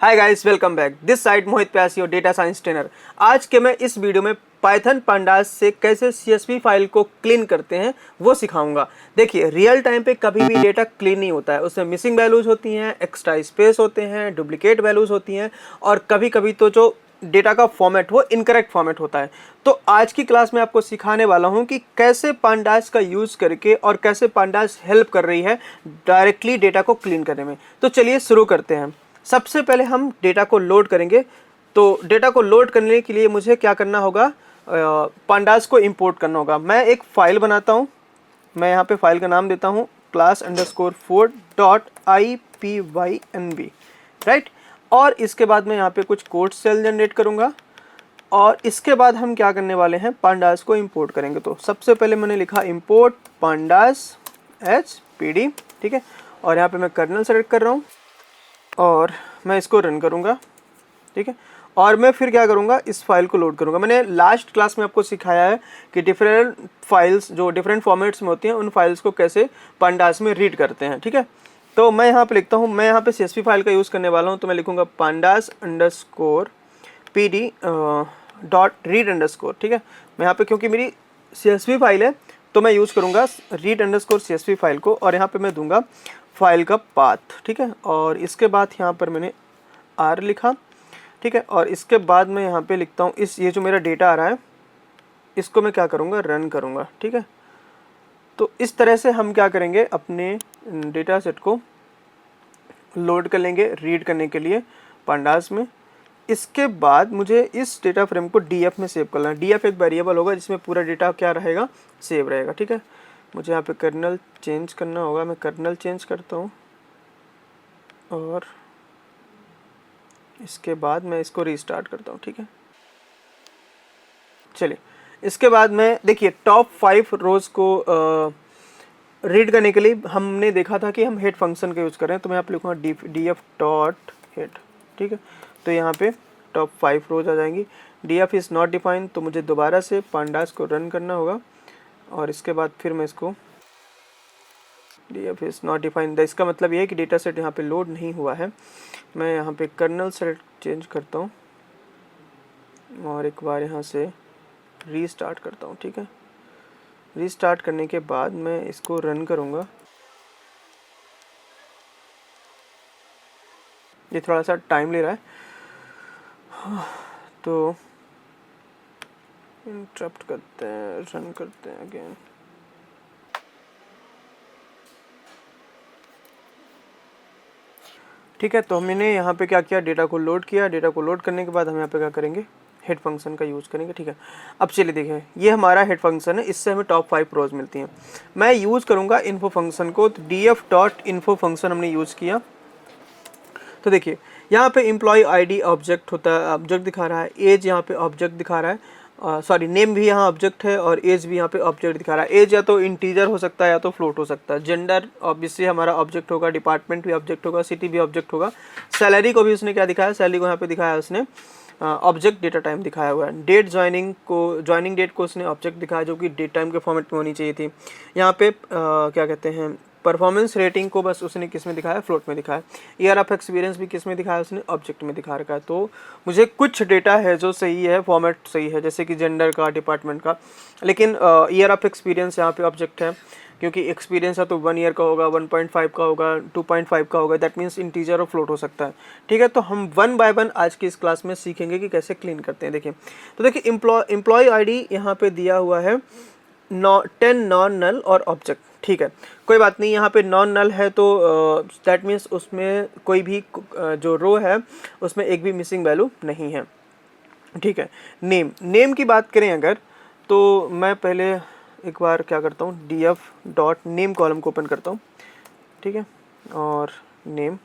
Hi guys, welcome back. This side Mohit प्यास, your data science trainer. आज के मैं इस वीडियो में पाइथन पांडास से कैसे सीएसवी फाइल को क्लीन करते हैं वो सिखाऊंगा। देखिए, रियल टाइम पे कभी भी डेटा क्लीन नहीं होता है, उसमें मिसिंग वैल्यूज होती हैं, एक्स्ट्रा स्पेस होते हैं, डुप्लीकेट वैल्यूज होती हैं और कभी कभी तो जो डेटा का फॉर्मेट वो इनकरेक्ट फॉर्मेट होता है। तो आज की क्लास में आपको सिखाने वाला हूं कि कैसे पांडास का यूज़ करके और कैसे पांडास हेल्प कर रही है डायरेक्टली डेटा को क्लीन करने में। तो चलिए शुरू करते हैं। सबसे पहले हम डेटा को लोड करेंगे। तो डेटा को लोड करने के लिए मुझे क्या करना होगा, पांडास को इंपोर्ट करना होगा। मैं एक फाइल बनाता हूँ। मैं यहाँ पे फाइल का नाम देता हूँ class_4.ipynb, राइट। और इसके बाद मैं यहाँ पे कुछ कोड सेल जनरेट करूँगा और इसके बाद हम क्या करने वाले हैं, पांडास को इंपोर्ट करेंगे। तो सबसे पहले मैंने लिखा इंपोर्ट पांडास hpd, ठीक है। और यहाँ पे मैं कर्नल सेलेक्ट कर रहा हूँ और मैं इसको रन करूँगा, ठीक है। और मैं फिर क्या करूँगा, इस फाइल को लोड करूँगा। मैंने लास्ट क्लास में आपको सिखाया है कि डिफरेंट फाइल्स जो डिफरेंट फॉर्मेट्स में होती हैं उन फाइल्स को कैसे पांडास में रीड करते हैं, ठीक है। तो मैं यहाँ पे लिखता हूँ, मैं यहाँ पे CSV फाइल का यूज़ करने वाला हूँ। तो मैं लिखूँगा pandas_pd डॉट रीड अंडरस्कोर, ठीक है। मैं यहाँ पे क्योंकि मेरी CSV फाइल है तो मैं यूज़ करूँगा read_CSV फाइल को और यहाँ पे मैं दूंगा फाइल का पाथ, ठीक है। और इसके बाद यहाँ पर मैंने r लिखा, ठीक है। और इसके बाद मैं यहाँ पे लिखता हूँ ये जो मेरा डेटा आ रहा है इसको मैं क्या करूँगा, रन करूँगा, ठीक है। तो इस तरह से हम क्या करेंगे, अपने डेटा सेट को लोड कर लेंगे रीड करने के लिए पांडास में। इसके बाद मुझे इस डेटा फ्रेम को डीएफ में सेव करना है। डीएफ एक वेरिएबल होगा जिसमें पूरा डेटा क्या रहेगा, सेव रहेगा, ठीक है। मुझे यहाँ पे कर्नल चेंज करना होगा। मैं कर्नल चेंज करता हूँ और इसके बाद मैं इसको रीस्टार्ट करता हूँ, ठीक है। चलिए, इसके बाद मैं देखिए टॉप 5 रोज को रीड करने के लिए हमने देखा था कि हम हेड फंक्शन का यूज़ कर रहे हैं। तो मैं यहाँ पे लिखूँगा df डॉट हेड, ठीक है। तो यहाँ पे टॉप 5 रोज आ जाएंगी। df इज़ नॉट डिफाइंड, तो मुझे दोबारा से पांडास को रन करना होगा और इसके बाद फिर मैं इसको df इज़ नॉट डिफाइंड, इसका मतलब ये है कि डेटा सेट यहाँ पे लोड नहीं हुआ है। मैं यहाँ पे कर्नल सेलेक्ट चेंज करता हूँ और एक बार यहाँ से रीस्टार्ट करता हूँ, ठीक है। रीस्टार्ट करने के बाद मैं इसको रन करूँगा। ये थोड़ा सा टाइम ले रहा है तो इंटरप्ट करते हैं, रन करते हैं अगेन। ठीक है, तो हमने यहाँ पे क्या किया, डेटा को लोड किया। डेटा को लोड करने के बाद हम यहाँ पे क्या करेंगे, हेड फंक्शन का यूज़ करेंगे, ठीक है। अब चलिए देखें, ये हमारा हेड फंक्शन है, इससे हमें टॉप 5 रोज मिलती हैं। मैं यूज़ करूँगा इन्फो फंक्शन को। तो df डॉट इन्फो फंक्शन हमने यूज़ किया। तो देखिए यहाँ पे एम्प्लॉय आईडी ऑब्जेक्ट होता है, ऑब्जेक्ट दिखा रहा है। एज यहाँ पे ऑब्जेक्ट दिखा रहा है, सॉरी नेम भी यहाँ ऑब्जेक्ट है और एज भी यहाँ पे ऑब्जेक्ट दिखा रहा है। एज या तो इंटीजर हो सकता है या तो फ्लोट हो सकता है। जेंडर ऑब्वियसली हमारा ऑब्जेक्ट होगा, डिपार्टमेंट भी ऑब्जेक्ट होगा, सिटी भी ऑब्जेक्ट होगा। सैलरी को भी उसने क्या दिखाया, सैलरी को यहाँ पे दिखाया उसने ऑब्जेक्ट डेटा टाइम दिखाया हुआ है। डेट ज्वाइनिंग डेट को उसने ऑब्जेक्ट दिखाया जो कि डेट टाइम के फॉर्मेट में होनी चाहिए थी। यहाँ पे क्या कहते हैं, परफॉर्मेंस रेटिंग को बस उसने किस में दिखाया, फ्लोट में दिखाया। ईयर ऑफ एक्सपीरियंस भी किस में दिखाया, उसने ऑब्जेक्ट में दिखा रखा है। तो मुझे कुछ डेटा है जो सही है, फॉर्मेट सही है, जैसे कि जेंडर का, डिपार्टमेंट का, लेकिन ईयर ऑफ एक्सपीरियंस यहाँ पे ऑब्जेक्ट है क्योंकि एक्सपीरियंस है तो 1 ईयर का होगा, 1.5 का होगा, 2.5 का होगा। दैट मीन्स इंटीजर और फ्लोट हो सकता है, ठीक है। तो हम 1 बाय 1 आज की इस क्लास में सीखेंगे कि कैसे क्लीन करते हैं। देखिए, तो देखिए एम्प्लॉय आईडी यहाँ पे दिया हुआ है 10 नॉन नल और ऑब्जेक्ट, ठीक है। कोई बात नहीं, यहाँ पे नॉन नल है तो दैट मीन्स उसमें कोई भी जो रो है उसमें एक भी मिसिंग वैल्यू नहीं है, ठीक है। नेम की बात करें अगर, तो मैं पहले एक बार क्या करता हूँ, df डॉट नेम कॉलम को ओपन करता हूँ, ठीक है। और नेम,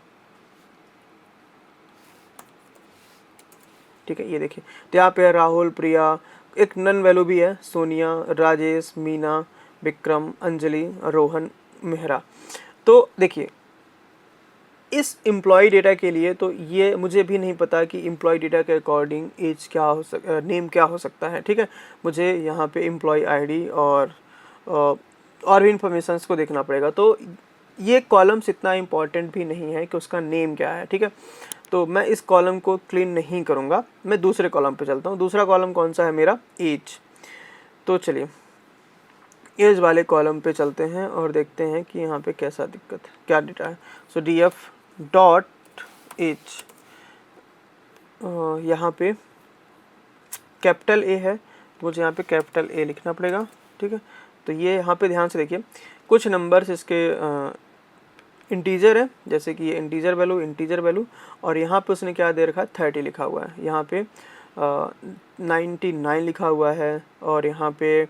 ठीक है, ये देखिए तो यहाँ पे राहुल, प्रिया, एक नन वैल्यू भी है, सोनिया, राजेश, मीना, विक्रम, अंजलि, रोहन, मेहरा। तो देखिए इस एम्प्लॉय डेटा के लिए तो ये मुझे भी नहीं पता कि एम्प्लॉय डेटा के अकॉर्डिंग एज क्या हो नेम क्या हो सकता है, ठीक है। मुझे यहाँ पे एम्प्लॉय आईडी और भी इंफॉर्मेशंस को देखना पड़ेगा। तो ये कॉलम्स इतना इम्पॉर्टेंट भी नहीं है कि उसका नेम क्या है, ठीक है। तो मैं इस कॉलम को क्लीन नहीं करूँगा, मैं दूसरे कॉलम पे चलता हूँ। दूसरा कॉलम कौन सा है मेरा? एज। तो चलिए एज वाले कॉलम पे चलते हैं और देखते हैं कि यहाँ पे कैसा दिक्कत है, क्या डेटा है। सो डी एफ डॉट एज, यहाँ पे कैपिटल ए है, मुझे यहाँ पे कैपिटल ए लिखना पड़ेगा, ठीक है। तो ये यहाँ पे ध्यान से देखिए, कुछ नंबर्स इसके इंटीजर है, जैसे कि ये इंटीजर वैल्यू, और यहाँ पे उसने क्या दे रखा है? 30 लिखा हुआ है। यहाँ पे 99 लिखा हुआ है, और यहाँ पे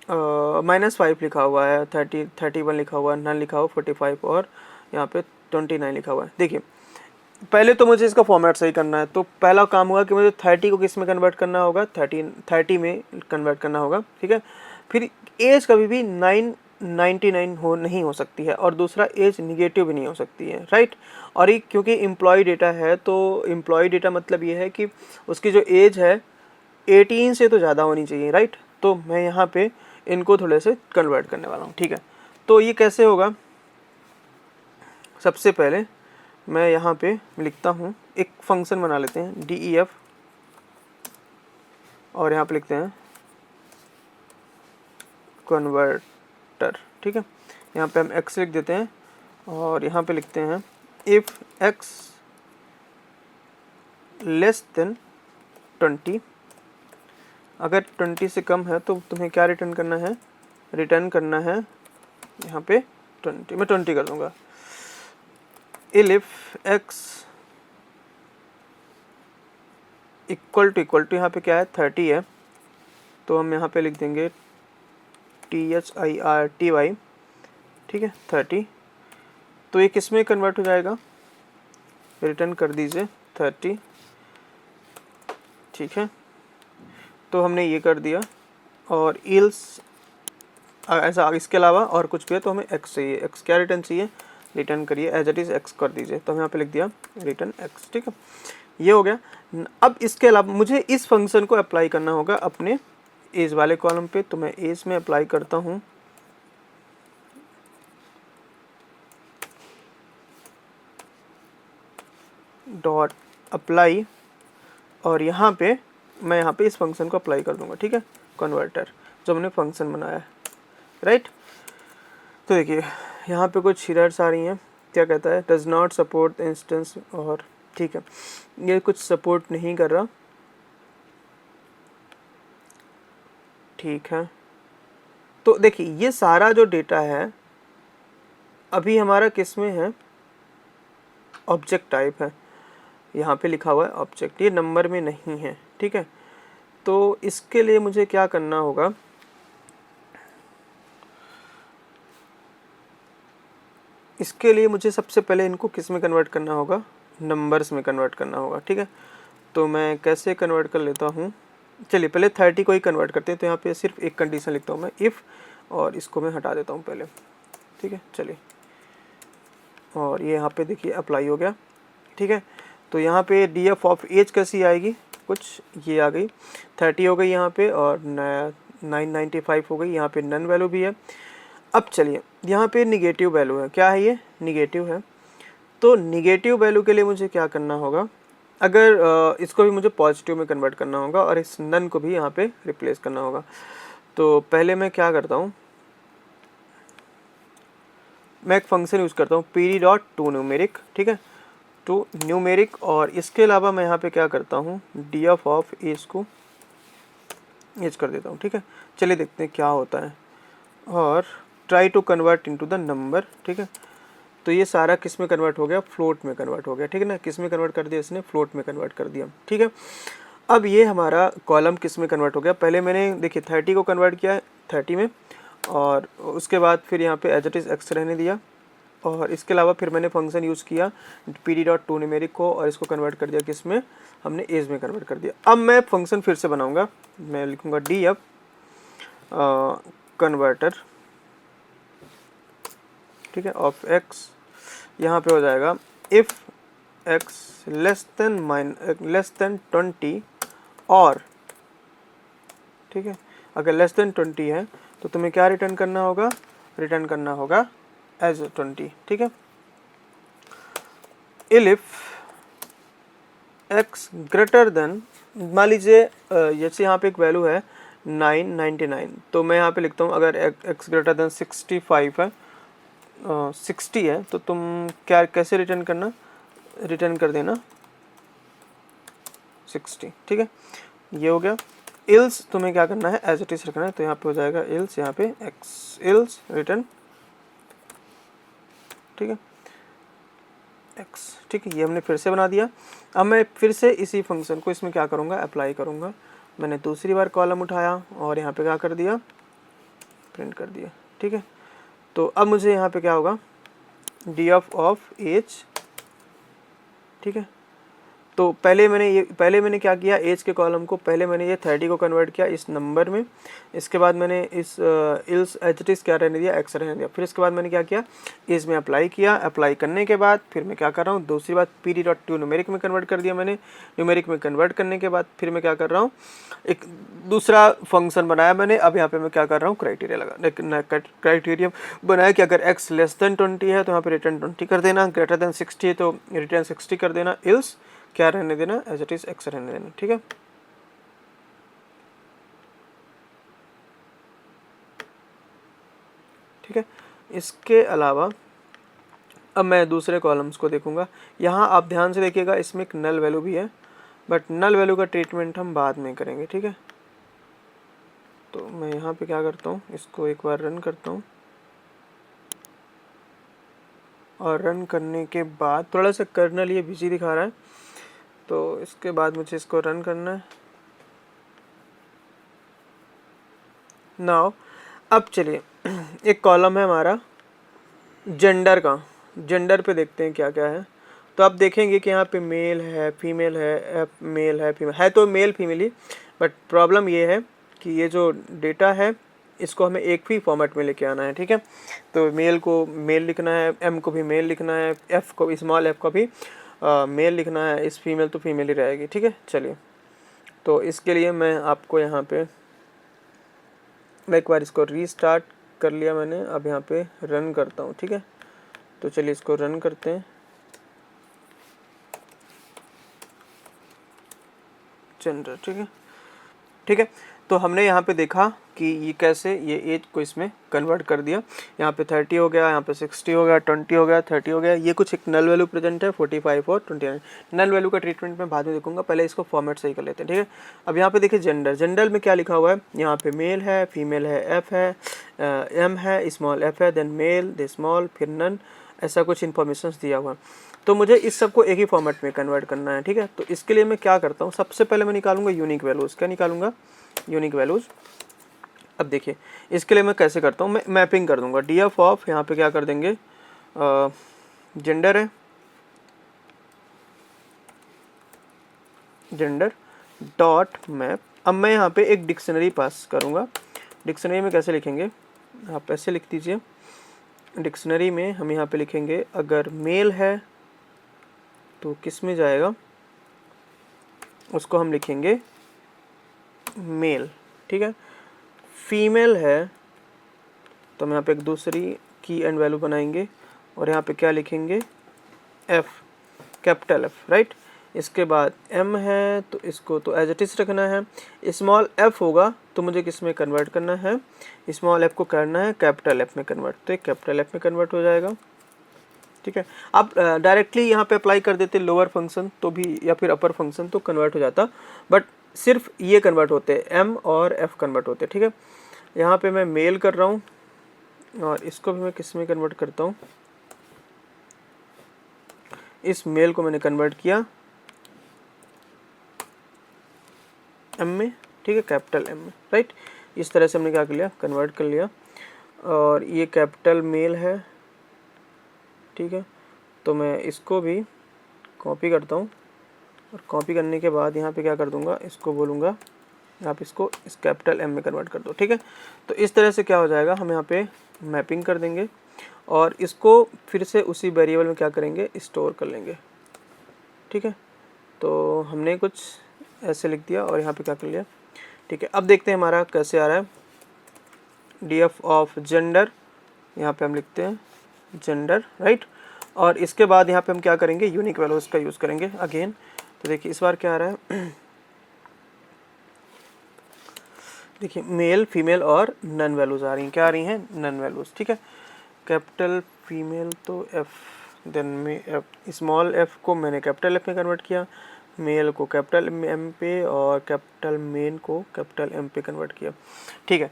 -5 लिखा हुआ है, 31 लिखा हुआ है, नन लिखा हुआ 45, और यहाँ पे 29 लिखा हुआ है। देखिए पहले तो मुझे इसका फॉर्मेट सही करना है, तो पहला काम होगा कि मुझे 30 को किस में कन्वर्ट करना होगा? 30 में कन्वर्ट करना होगा, ठीक है। फिर एज कभी भी 999 नहीं हो सकती है, और दूसरा एज निगेटिव भी नहीं हो सकती है, राइट। और ये क्योंकि एम्प्लॉय डेटा है, तो एम्प्लॉय डेटा मतलब ये है कि उसकी जो एज है 18 से तो ज़्यादा होनी चाहिए, राइट। तो मैं यहाँ पे इनको थोड़े से कन्वर्ट करने वाला हूँ, ठीक है। तो ये कैसे होगा? सबसे पहले मैं यहाँ पे लिखता हूँ, एक फंक्शन बना लेते हैं DEF, और यहाँ पे लिखते हैं कन्वर्टर, ठीक है। यहाँ पे हम x लिख देते हैं, और यहाँ पे लिखते हैं इफ़ x लेस देन 20, अगर 20 से कम है तो तुम्हें क्या रिटर्न करना है? रिटर्न करना है यहाँ पे 20, मैं 20 कर दूँगा। इफ x इक्वल टू यहाँ पे क्या है? 30 है, तो हम यहाँ पे लिख देंगे THIRTY, ठीक है, 30। तो ये किस में कन्वर्ट हो जाएगा? रिटर्न कर दीजिए 30, ठीक है। तो हमने ये कर दिया, और इल्स ऐसा इसके अलावा और कुछ भी है तो हमें x चाहिए। x क्या रिटर्न चाहिए? रिटर्न करिए एज इट इज़ x कर दीजिए, तो हम यहाँ पे लिख दिया रिटर्न x, ठीक है। ये हो गया। अब इसके अलावा मुझे इस फंक्शन को अप्लाई करना होगा अपने एज वाले कॉलम पे, तो मैं एज में अप्लाई करता हूँ। डॉट अप्लाई, और यहाँ पे मैं यहाँ पे इस फंक्शन को अप्लाई कर दूंगा, ठीक है, कन्वर्टर जो हमने फंक्शन बनाया है, राइट। तो देखिए यहाँ पे कुछ एरर्स आ रही हैं, क्या कहता है? डज नॉट सपोर्ट इंस्टेंस, और ठीक है ये कुछ सपोर्ट नहीं कर रहा, ठीक है। तो देखिए ये सारा जो डेटा है अभी हमारा किस में है? ऑब्जेक्ट टाइप है, यहाँ पे लिखा हुआ है ऑब्जेक्ट, ये नंबर में नहीं है, ठीक है। तो इसके लिए मुझे क्या करना होगा? इसके लिए मुझे सबसे पहले इनको किस में कन्वर्ट करना होगा? नंबर्स में कन्वर्ट करना होगा, ठीक है। तो मैं कैसे कन्वर्ट कर लेता हूँ? चलिए पहले 30 को ही कन्वर्ट करते हैं, तो यहाँ पे सिर्फ एक कंडीशन लिखता हूँ मैं, इफ़, और इसको मैं हटा देता हूँ पहले, ठीक है। चलिए, और ये यहाँ पे देखिए अप्लाई हो गया, ठीक है। तो यहाँ पे DF ऑफ एज कैसी आएगी? कुछ ये आ गई, 30 हो गई यहाँ पे, और 995 हो गई, यहाँ पे नन वैल्यू भी है। अब चलिए यहाँ पे निगेटिव वैल्यू है, क्या है ये? निगेटिव है। तो निगेटिव वैल्यू के लिए मुझे क्या करना होगा? अगर इसको भी मुझे पॉजिटिव में कन्वर्ट करना होगा, और इस नन को भी यहाँ पे रिप्लेस करना होगा। तो पहले मैं क्या करता हूँ? मैं एक फंक्शन यूज़ करता हूँ PD.toNumeric, ठीक है, टू न्यूमेरिक, और इसके अलावा मैं यहाँ पे क्या करता हूँ? DF ऑफ एज को एज कर देता हूँ, ठीक है। चलिए देखते हैं क्या होता है, और try to convert into the number, ठीक है। तो ये सारा किस में कन्वर्ट हो गया? फ्लोट में कन्वर्ट हो गया, ठीक है ना। किस में कन्वर्ट कर दिया इसने? फ्लोट में कन्वर्ट कर दिया, ठीक है। अब ये हमारा कॉलम किस में कन्वर्ट हो गया? पहले मैंने देखिए 30 को कन्वर्ट किया है 30 में, और उसके बाद फिर यहाँ पे एज इट इज़ x रहने दिया, और इसके अलावा फिर मैंने फंक्शन यूज़ किया PD.toNumeric को, और इसको कन्वर्ट कर दिया किस में? हमने एज में कन्वर्ट कर दिया। अब मैं फंक्शन फिर से बनाऊँगा, मैं लिखूँगा DF कन्वर्टर, ठीक है, ऑफ x। यहाँ पे हो जाएगा इफ़ x लेस देन 20, और ठीक है, अगर लेस देन 20 है तो तुम्हें क्या रिटर्न करना होगा? रिटर्न करना होगा एज 20, ठीक है। इफ x ग्रेटर देन, मान लीजिए जैसे यहाँ पे एक वैल्यू है 999, तो मैं यहाँ पे लिखता हूँ अगर x ग्रेटर देन 65 है, 60 है, तो तुम क्या कैसे रिटर्न करना, रिटर्न कर देना 60, ठीक है। ये हो गया। इल्स तुम्हें क्या करना है, एज इट इज रखना है, तो यहाँ पे हो जाएगा इल्स, यहाँ पे x इल्स रिटर्न, ठीक है, x, ठीक है। ये हमने फिर से बना दिया। अब मैं फिर से इसी फंक्शन को इसमें क्या करूँगा, अप्लाई करूँगा। मैंने दूसरी बार कॉलम उठाया और यहाँ पे क्या कर दिया, प्रिंट कर दिया, ठीक है। तो अब मुझे यहाँ पे क्या होगा, df ऑफ एज, ठीक है। तो पहले मैंने क्या किया, एज के कॉलम को पहले मैंने ये 30 को कन्वर्ट किया इस नंबर में, इसके बाद मैंने इस इल्स एच टी क्या रहने दिया, एक्स रहने दिया। फिर इसके बाद मैंने क्या किया, इस में अप्लाई किया। अप्लाई करने के बाद फिर मैं क्या कर रहा हूँ, दूसरी बात pd डॉट टू न्यूमेरिक में कन्वर्ट कर दिया मैंने। न्यूमेरिक में कन्वर्ट करने के बाद फिर मैं क्या कर रहा हूँ, एक दूसरा फंक्शन बनाया मैंने। अब यहाँ पे मैं क्या कर रहा हूँ, क्राइटेरिया बनाया कि अगर x लेस देन 20 है तो यहाँ पे रिटर्न 20 कर देना, ग्रेटर देन 60 है तो रिटर्न 60 कर देना, इल्स क्या रहने देना, एज इट इज एक्स रहने देना, ठीक है। ठीक है। इसके अलावा अब मैं दूसरे कॉलम्स को देखूंगा। यहाँ आप ध्यान से देखिएगा, इसमें एक नल वैल्यू भी है, बट नल वैल्यू का ट्रीटमेंट हम बाद में करेंगे, ठीक है। तो मैं यहाँ पे क्या करता हूँ, इसको एक बार रन करता हूँ, और रन करने के बाद थोड़ा सा कर्नल ये बिजी दिखा रहा है, तो इसके बाद मुझे इसको रन करना है। नाउ अब चलिए, एक कॉलम है हमारा जेंडर का, जेंडर पे देखते हैं क्या क्या है। तो आप देखेंगे कि यहाँ पे मेल है, फीमेल है, मेल है, फीमेल है, तो male female he, but problem ये है कि ये जो डेटा है इसको हमें एक ही फॉर्मेट में लेके आना है, ठीक है। तो मेल को मेल लिखना है, एम को भी मेल लिखना है, एफ को स्मॉल एफ को भी मेल लिखना है, इस फीमेल तो फीमेल ही रहेगी, ठीक है। चलिए, तो इसके लिए मैं आपको यहाँ पे मैं एक बार इसको रीस्टार्ट कर लिया मैंने, अब यहाँ पे रन करता हूँ, ठीक है। तो चलिए इसको रन करते हैं, जेंडर, ठीक है, ठीक है। तो हमने यहाँ पे देखा कि ये कैसे ये एज को इसमें कन्वर्ट कर दिया। यहाँ पे 30 हो गया, यहाँ पे 60 हो गया, 20 हो गया, 30 हो गया। ये कुछ एक नल वैल्यू प्रेजेंट है 45 और 29। नल वैल्यू का ट्रीटमेंट मैं बाद में देखूंगा, पहले इसको फॉर्मेट सही कर लेते हैं, ठीक है। अब यहाँ पे देखिए जेंडर, जेंडर में क्या लिखा हुआ है, यहाँ पे मेल है, फीमेल है, एफ है, एम है, स्मॉल एफ है, देन मेल, दे स्मॉल, फिर नन, ऐसा कुछ इन्फॉर्मेशन दिया हुआ। तो मुझे इस सबको एक ही फॉर्मेट में कन्वर्ट करना है, ठीक है। तो इसके लिए मैं क्या करता हूँ, सबसे पहले मैं निकालूंगा यूनिक वैल्यूज़। क्या निकालूंगा, यूनिक वैल्यूज़। अब देखिए इसके लिए मैं कैसे करता हूँ, मैं मैपिंग कर दूंगा df ऑफ, यहाँ पे क्या कर देंगे, जेंडर है, जेंडर डॉट मैप। अब मैं यहाँ पे एक डिक्शनरी पास करूँगा। डिक्शनरी में कैसे लिखेंगे, आप ऐसे लिख दीजिए। डिक्शनरी में हम यहाँ पे लिखेंगे अगर मेल है तो किस में जाएगा, उसको हम लिखेंगे मेल, ठीक है। फीमेल है तो हम यहाँ पे एक दूसरी की एंड वैल्यू बनाएंगे और यहाँ पे क्या लिखेंगे, एफ, कैपिटल एफ, राइट। इसके बाद एम है तो इसको तो एज इट इज रखना है। स्मॉल एफ होगा तो मुझे किस में कन्वर्ट करना है, स्मॉल एफ को करना है कैपिटल एफ में कन्वर्ट, तो एक कैपिटल एफ में कन्वर्ट हो जाएगा, ठीक है। आप डायरेक्टली यहाँ पे अप्लाई कर देते लोअर फंक्शन तो भी, या फिर अपर फंक्शन तो कन्वर्ट हो जाता, बट सिर्फ ये कन्वर्ट होते हैं, एम और एफ कन्वर्ट होते हैं, ठीक है। यहाँ पे मैं मेल कर रहा हूँ और इसको भी मैं किस में कन्वर्ट करता हूँ, इस मेल को मैंने कन्वर्ट किया एम में, ठीक है, कैपिटल एम में, राइट। इस तरह से हमने क्या कर लिया, कन्वर्ट कर लिया। और ये कैपिटल मेल है, ठीक है। तो मैं इसको भी कॉपी करता हूँ और कॉपी करने के बाद यहाँ पे क्या कर दूँगा, इसको बोलूँगा आप इसको इस कैपिटल एम में कन्वर्ट कर दो, ठीक है। तो इस तरह से क्या हो जाएगा, हम यहाँ पे मैपिंग कर देंगे और इसको फिर से उसी वेरिएबल में क्या करेंगे, स्टोर कर लेंगे, ठीक है। तो हमने कुछ ऐसे लिख दिया और यहाँ पे क्या कर लिया, ठीक है। अब देखते हैं हमारा कैसे आ रहा है, df ऑफ जेंडर, यहाँ पे हम लिखते हैं जेंडर, राइट। और इसके बाद यहाँ पे हम क्या करेंगे, यूनिक वैल्यूज़ का यूज़ करेंगे अगेन। तो देखिए इस बार क्या आ रहा है, देखिए मेल फीमेल और नन वैल्यूज़ आ रही हैं, क्या आ रही हैं, नन वैल्यूज़, ठीक है। कैपिटल फीमेल तो एफ, देन में एफ, स्मॉल एफ को मैंने कैपिटल एफ में कन्वर्ट किया, मेल को कैपिटल एम पे और कैपिटल मेन को कैपिटल एम पे कन्वर्ट किया, ठीक है।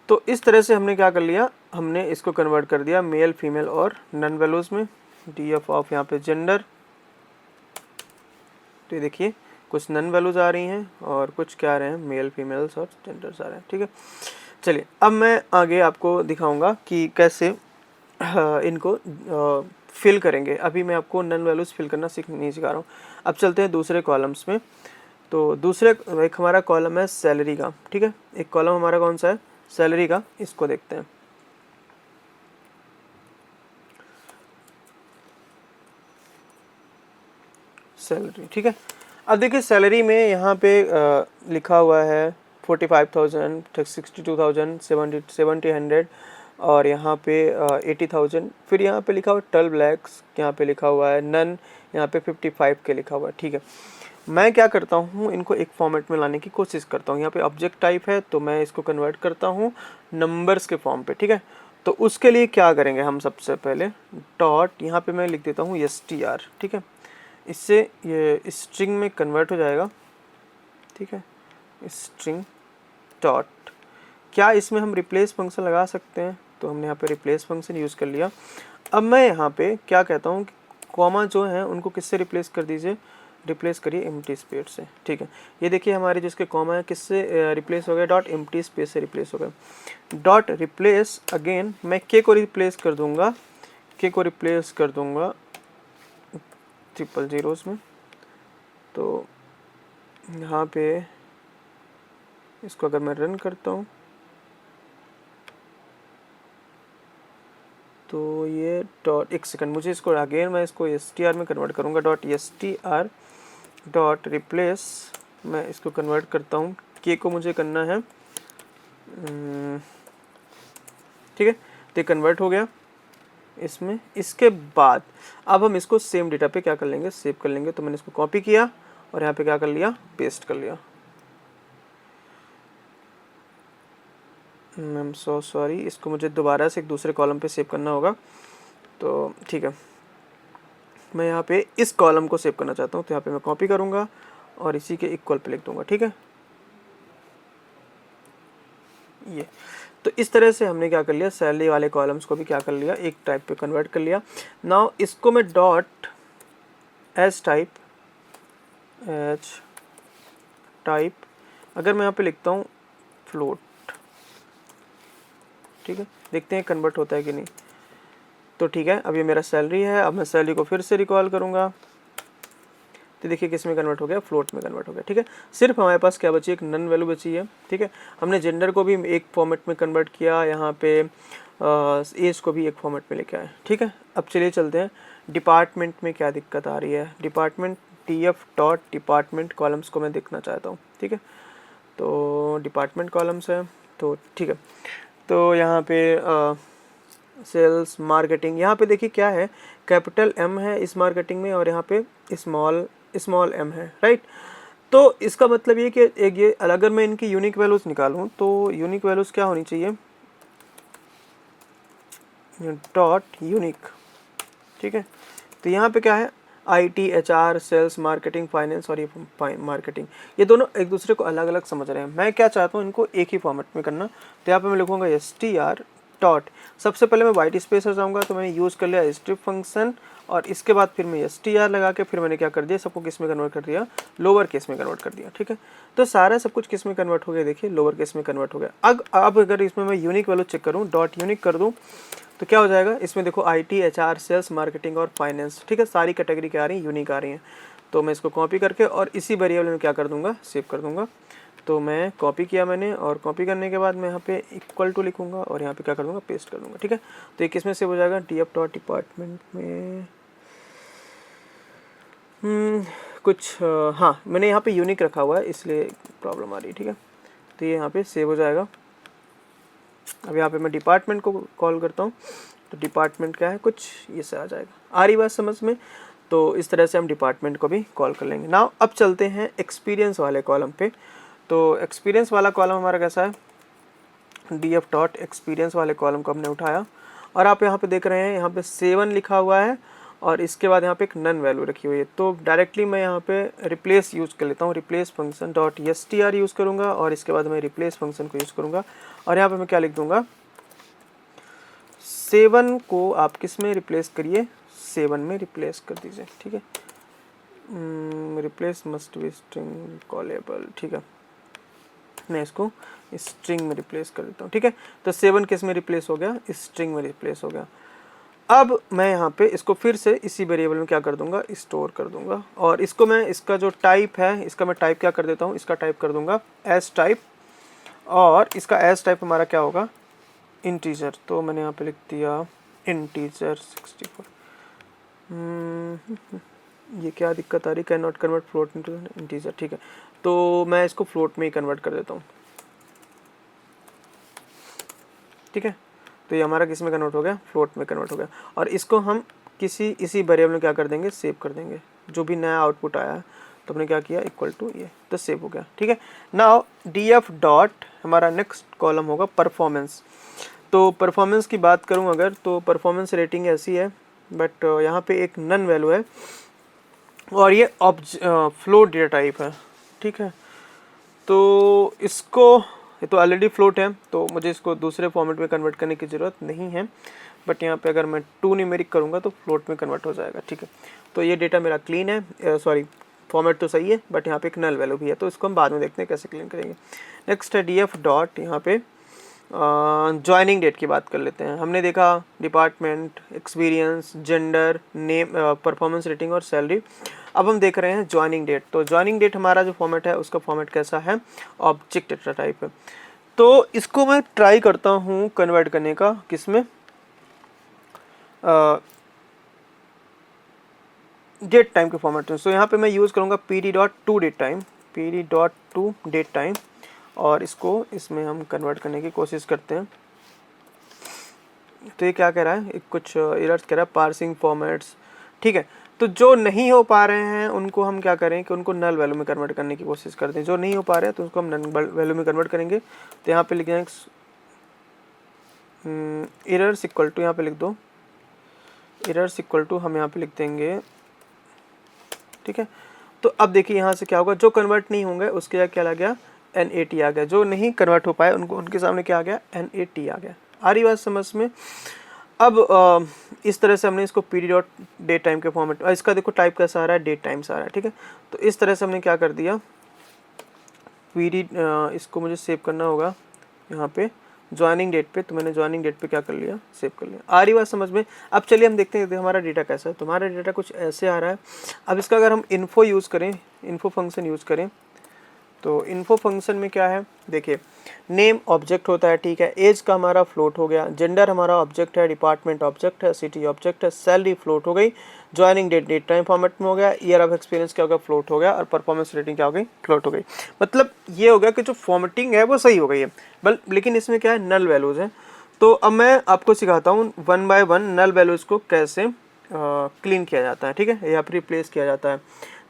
तो इस तरह से हमने क्या कर लिया, हमने इसको कन्वर्ट कर दिया मेल फीमेल और नन वैल्यूज़ में। डी एफ ऑफ यहाँ पे जेंडर, तो ये देखिए कुछ नन वैल्यूज़ आ रही हैं और कुछ क्या आ रहे हैं, मेल फीमेल्स और जेंडर्स आ रहे हैं, ठीक है। चलिए अब मैं आगे आपको दिखाऊंगा कि कैसे इनको फिल करेंगे। अभी मैं आपको नन वैल्यूज़ फिल करना नहीं सिखा रहा हूँ। अब चलते हैं दूसरे कॉलम्स में। तो दूसरे एक हमारा कॉलम है सैलरी का, ठीक है। एक कॉलम हमारा कौन सा है, सैलरी का, इसको देखते हैं। सैलरी, ठीक है। अब देखिए सैलरी में यहाँ पे लिखा हुआ है 45,000, 62,000, 70,100 और यहाँ पे 80,000, फिर यहाँ पे लिखा हुआ 12 lakhs, यहाँ पे लिखा हुआ है नन, यहाँ पे 55 के लिखा हुआ है, ठीक है। मैं क्या करता हूँ, इनको एक फॉर्मेट में लाने की कोशिश करता हूँ। यहाँ पे ऑब्जेक्ट टाइप है तो मैं इसको कन्वर्ट करता हूँ नंबर्स के फॉर्म पे, ठीक है। तो उसके लिए क्या करेंगे हम, सबसे पहले डॉट यहाँ पे मैं लिख देता हूँ str, ठीक है। इससे ये स्ट्रिंग में कन्वर्ट हो जाएगा, ठीक है। स्ट्रिंग डॉट, क्या इसमें हम रिप्लेस फंक्शन लगा सकते हैं, तो हमने यहाँ पे रिप्लेस फंक्शन यूज़ कर लिया। अब मैं यहाँ पे क्या कहता हूँ कि कॉमा जो है उनको किससे रिप्लेस कर दीजिए, रिप्लेस करिए एम्प्टी स्पेस से, ठीक है। ये देखिए हमारे जिसके कॉमा है किससे रिप्लेस हो गया, डॉट एम्प्टी स्पेस से रिप्लेस हो गया। डॉट रिप्लेस अगेन मैं के को रिप्लेस कर दूंगा, के को रिप्लेस कर दूंगा 000 में। तो यहाँ पे इसको अगर मैं रन करता हूँ तो ये डॉट, एक सेकंड, मुझे इसको अगेन मैं इसको str में कन्वर्ट करूँगा, डॉट str डॉट रिप्लेस, मैं इसको कन्वर्ट करता हूँ, के को मुझे करना है, ठीक है। तो ये कन्वर्ट हो गया इसमें। इसके बाद अब हम इसको सेम डेटा पे क्या कर लेंगे, सेव कर लेंगे। तो मैंने इसको कॉपी किया और यहाँ पे क्या कर लिया, पेस्ट कर लिया। आई एम सो सॉरी, इसको मुझे दोबारा से एक दूसरे कॉलम पे सेव करना होगा, तो ठीक है। मैं यहाँ पे इस कॉलम को सेव करना चाहता हूँ, तो यहाँ पे मैं कॉपी करूँगा और इसी के इक्वल पे लिख दूँगा, ठीक है। ये तो इस तरह से हमने क्या कर लिया, सैलरी वाले कॉलम्स को भी क्या कर लिया, एक टाइप पे कन्वर्ट कर लिया। नाउ इसको मैं डॉट एज टाइप अगर मैं यहाँ पे लिखता हूँ फ्लोट, ठीक है, देखते हैं कन्वर्ट होता है कि नहीं। तो ठीक है, अब ये मेरा सैलरी है। अब मैं सैलरी को फिर से रिकॉल करूँगा, तो देखिए किस में कन्वर्ट हो गया, फ्लोट में कन्वर्ट हो गया, ठीक है। सिर्फ हमारे पास क्या बची, एक नन वैल्यू बची है, ठीक है। हमने जेंडर को भी एक फॉर्मेट में कन्वर्ट किया, यहाँ पे एज को भी एक फॉर्मेट में लेके आए, ठीक है। अब चलिए चलते हैं डिपार्टमेंट में क्या दिक्कत आ रही है। Department df dot department columns को मैं देखना चाहता हूँ, ठीक है। तो डिपार्टमेंट कॉलम्स है, तो ठीक है। तो यहाँ पे सेल्स मार्केटिंग, यहाँ पे देखिए क्या है, कैपिटल M है इस मार्केटिंग में और यहाँ पे स्मॉल m है, राइट। तो इसका मतलब ये कि एक ये अगर मैं इनकी यूनिक वैल्यूज़ निकालूँ तो यूनिक वैल्यूज़ क्या होनी चाहिए, डॉट यूनिक, ठीक है। तो यहाँ पे क्या है, IT HR sales marketing finance और ये मार्केटिंग, ये दोनों एक दूसरे को अलग अलग समझ रहे हैं। मैं क्या चाहता हूँ, इनको एक ही फॉर्मेट में करना। तो यहाँ पे मैं लिखूँगा str डॉट, सबसे पहले मैं वाइट स्पेस पर जाऊँगा, तो मैंने यूज़ कर लिया स्ट्रिप फंक्शन और इसके बाद फिर मैं str लगा के फिर मैंने क्या कर दिया, सबको किस में कन्वर्ट कर दिया, लोअर केस में कन्वर्ट कर दिया, ठीक है। तो सारा सब कुछ किस में कन्वर्ट हो गया, देखिए लोअर केस में कन्वर्ट हो गया। अब अगर इसमें मैं यूनिक वैल्यू चेक करूँ, डॉट यूनिक कर दूँ, तो क्या हो जाएगा, इसमें देखो IT HR सेल्स मार्केटिंग और फाइनेंस, ठीक है, सारी कैटेगरी क्या आ रही हैं, यूनिक आ रही हैं। तो मैं इसको कॉपी करके और इसी वेरिएबल में क्या कर दूंगा, सेव कर दूंगा। तो मैं कॉपी किया मैंने और कॉपी करने के बाद मैं यहाँ पे इक्वल टू लिखूंगा और यहाँ पे क्या कर दूंगा, पेस्ट कर दूंगा, ठीक है। तो ये किस में सेव हो जाएगा, df डॉट डिपार्टमेंट में कुछ हाँ, मैंने यहाँ पे यूनिक रखा हुआ है इसलिए प्रॉब्लम आ रही है, ठीक है। तो ये यहाँ पे सेव हो जाएगा। अब यहाँ पे मैं डिपार्टमेंट को कॉल करता हूँ, तो डिपार्टमेंट क्या है, कुछ ये से आ जाएगा। आ रही बात समझ में? तो इस तरह से हम डिपार्टमेंट को भी कॉल कर लेंगे। नाउ अब चलते हैं एक्सपीरियंस वाले कॉलम पे। तो एक्सपीरियंस वाला कॉलम हमारा कैसा है, df डॉट एक्सपीरियंस वाले कॉलम को हमने उठाया और आप यहाँ पे देख रहे हैं यहाँ पे 7 लिखा हुआ है और इसके बाद यहाँ पे एक नन वैल्यू रखी हुई है। तो डायरेक्टली मैं यहाँ पे रिप्लेस यूज़ कर लेता हूँ, replace function dot str use करूँगा और इसके बाद मैं रिप्लेस फंक्शन को यूज़ करूँगा और यहाँ पे मैं क्या लिख दूँगा, 7 को आप किस में रिप्लेस करिए, 7 में रिप्लेस कर दीजिए। ठीक है, replace must be string callable. ठीक है, मैं इसको स्ट्रिंग में रिप्लेस कर देता हूँ। ठीक है, तो 7 किस में रिप्लेस हो गया, स्ट्रिंग में रिप्लेस हो गया। अब मैं यहाँ पे इसको फिर से इसी वेरिएबल में क्या कर दूंगा, स्टोर कर दूंगा और इसको मैं, इसका जो टाइप है इसका मैं टाइप क्या कर देता हूँ, इसका टाइप कर दूंगा एस टाइप और इसका एस टाइप हमारा क्या होगा, इंटीजर। तो मैंने यहाँ पे लिख दिया इंटीजर 64। ये क्या दिक्कत आ रही, can not convert float into integer. ठीक है, तो मैं इसको फ्लोट में ही कन्वर्ट कर देता हूँ। ठीक है, तो ये हमारा किस में कन्वर्ट हो गया, फ्लोट में कन्वर्ट हो गया और इसको हम किसी इसी वेरिएबल में क्या कर देंगे, सेव कर देंगे। जो भी नया आउटपुट आया है तो हमने क्या किया, इक्वल टू ये, तो सेव हो गया। ठीक है, नाउ df डॉट हमारा नेक्स्ट कॉलम होगा परफॉर्मेंस। तो परफॉर्मेंस की बात करूँ अगर, तो परफॉर्मेंस रेटिंग ऐसी है, बट यहाँ पे एक नन वैल्यू है और ये फ्लोट डेटा टाइप है। ठीक है, तो इसको, ये तो ऑलरेडी फ्लोट है तो मुझे इसको दूसरे फॉर्मेट में कन्वर्ट करने की ज़रूरत नहीं है, बट यहाँ पे अगर मैं 2 न्यूमेरिक करूँगा तो फ्लोट में कन्वर्ट हो जाएगा। ठीक है, तो ये डेटा मेरा क्लीन है, सॉरी फॉर्मेट तो सही है बट यहाँ पे एक नल वैल्यू भी है, तो इसको हम बाद में देखते हैं कैसे क्लीन करेंगे। नेक्स्ट है df डॉट, यहाँ पे ज्वाइनिंग डेट की बात कर लेते हैं। हमने देखा department, experience, gender, name, performance rating और सैलरी। अब हम देख रहे हैं ज्वाइनिंग डेट। तो ज्वाइनिंग डेट हमारा जो फॉर्मेट है उसका फॉर्मेट कैसा है, ऑब्जेक्ट डेटा टाइप है। तो इसको मैं ट्राई करता हूँ कन्वर्ट करने का, किसमें, डेट टाइम के फॉर्मेट में। सो यहाँ पे मैं यूज़ करूँगा pd dot to date time, pd dot to date time और इसको इसमें हम कन्वर्ट करने की कोशिश करते हैं। तो ये क्या कह रहा है, एक कुछ एरर्स कह रहा है, पार्सिंग फॉर्मेट्स। ठीक है, तो जो नहीं हो पा रहे हैं उनको हम क्या करें कि उनको नल वैल्यू में कन्वर्ट करने की कोशिश करते हैं। जो नहीं हो पा रहे हैं तो उसको हम नल वैल्यू में कन्वर्ट करेंगे। तो यहाँ पे लिख दें एरर्स इक्वल टू, यहाँ पे लिख दो एरर्स इक्वल टू, हम यहाँ पे लिख देंगे। ठीक है, तो अब देखिए यहाँ से क्या होगा, जो कन्वर्ट नहीं होंगे उसके लिए क्या आ गया, NAT आ गया। जो नहीं कन्वर्ट हो पाए उनको, उनके सामने क्या आ गया, NAT आ गया। आ रही बात समझ में? अब इस तरह से हमने इसको pd डॉट डेट टाइम के फॉर्मेट, इसका देखो टाइप कैसा आ रहा है, डेट टाइम्स आ रहा है। ठीक है, तो इस तरह से हमने क्या कर दिया, pd, इसको मुझे सेव करना होगा यहाँ पे ज्वाइनिंग डेट पे। तो मैंने ज्वाइनिंग डेट पे क्या कर लिया, सेव कर लिया। आ रही बात समझ में? अब चलिए हम देखते हैं हमारा डेटा कैसा है। तुम्हारा डेटा कुछ ऐसे आ रहा है। अब इसका अगर हम इन्फो यूज़ करें, इन्फो फंक्शन यूज़ करें, तो इन्फो फंक्शन में क्या है, देखिए नेम ऑब्जेक्ट होता है। ठीक है, एज का हमारा फ्लोट हो गया, जेंडर हमारा ऑब्जेक्ट है, डिपार्टमेंट ऑब्जेक्ट है, सिटी ऑब्जेक्ट है, सैलरी फ्लोट हो गई, joining date date time format में हो गया, ईयर ऑफ एक्सपीरियंस क्या हो गया, फ्लोट हो गया और परफॉर्मेंस रेटिंग क्या हो गई, फ्लोट हो गई। मतलब ये हो गया कि जो फॉर्मेटिंग है वो सही हो गई है, लेकिन इसमें क्या है, नल वैल्यूज़ हैं। तो अब मैं आपको सिखाता हूँ 1 बाय 1 नल वैल्यूज़ को कैसे क्लीन किया जाता है। ठीक है, या फिर रिप्लेस किया जाता है।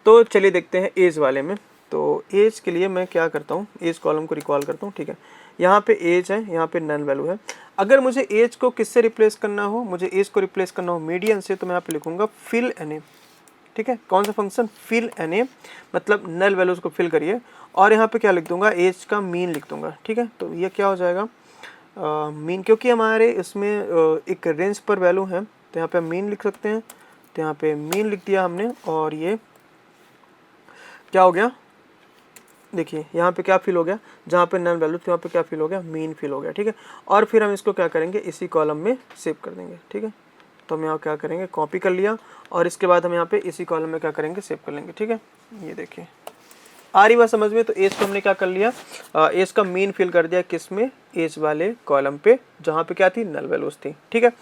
तो चलिए देखते हैं एज वाले में। तो एज के लिए मैं क्या करता हूँ, एज कॉलम को रिकॉल करता हूँ। ठीक है, यहाँ पे एज है, यहाँ पे नन वैल्यू है। अगर मुझे एज को किससे रिप्लेस करना हो, मुझे एज को रिप्लेस करना हो मीडियन से, तो मैं यहाँ पे लिखूंगा फिल NA। ठीक है, कौन सा फंक्शन, फिल NA, मतलब नल वैल्यूज को फिल करिए। और यहाँ पे क्या लिख दूंगा, एज का मीन लिख दूंगा। ठीक है, तो ये क्या हो जाएगा, मीन, क्योंकि हमारे इसमें एक रेंज पर वैल्यू है तो यहाँ पे मीन लिख सकते हैं। तो यहाँ पे मीन लिख दिया हमने और ये क्या हो गया, देखिए यहाँ पे क्या फिल हो गया, जहाँ पे नन वैल्यू थी वहाँ पे क्या फिल हो गया, मीन फिल हो गया। ठीक है, और फिर हम इसको क्या करेंगे, इसी कॉलम में सेव कर देंगे। ठीक है, तो हम यहाँ क्या करेंगे, कॉपी कर लिया और इसके बाद हम यहाँ पे इसी कॉलम में क्या करेंगे, सेव कर लेंगे। ठीक है, ये देखिए आ रही बात समझ में? तो एज को हमने क्या कर लिया, एज का मीन फिल कर दिया किस में, एज वाले कॉलम पे, जहाँ पे क्या थी, नल वैल्यूज थी। ठीक है,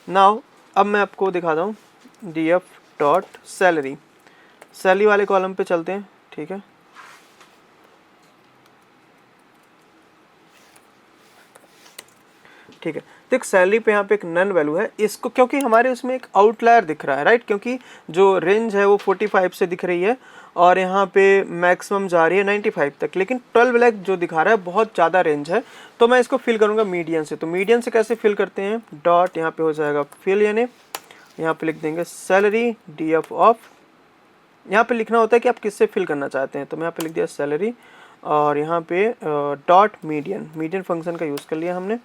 नाउ अब मैं आपको दिखाता हूँ df डॉट सैलरी, सैलरी वाले कॉलम पे चलते हैं। ठीक है, ठीक है। तो एक सैलरी पे यहाँ पे एक नन वैल्यू है, इसको क्योंकि हमारे उसमें एक आउटलायर दिख रहा है, राइट, क्योंकि जो रेंज है वो 45 से दिख रही है और यहाँ पे मैक्सिमम जा रही है 95 तक, लेकिन 12 लाख जो दिखा रहा है बहुत ज़्यादा रेंज है। तो मैं इसको फिल करूँगा मीडियन से। तो मीडियन से कैसे फिल करते हैं, डॉट यहाँ पे हो जाएगा फिल, यानी यहाँ पे लिख देंगे सैलरी DF ऑफ, यहाँ पे लिखना होता है कि आप किससे फिल करना चाहते हैं, तो मैं यहाँ पे लिख दिया सैलरी और यहाँ पे डॉट मीडियन फंक्शन का यूज़ कर लिया हमने,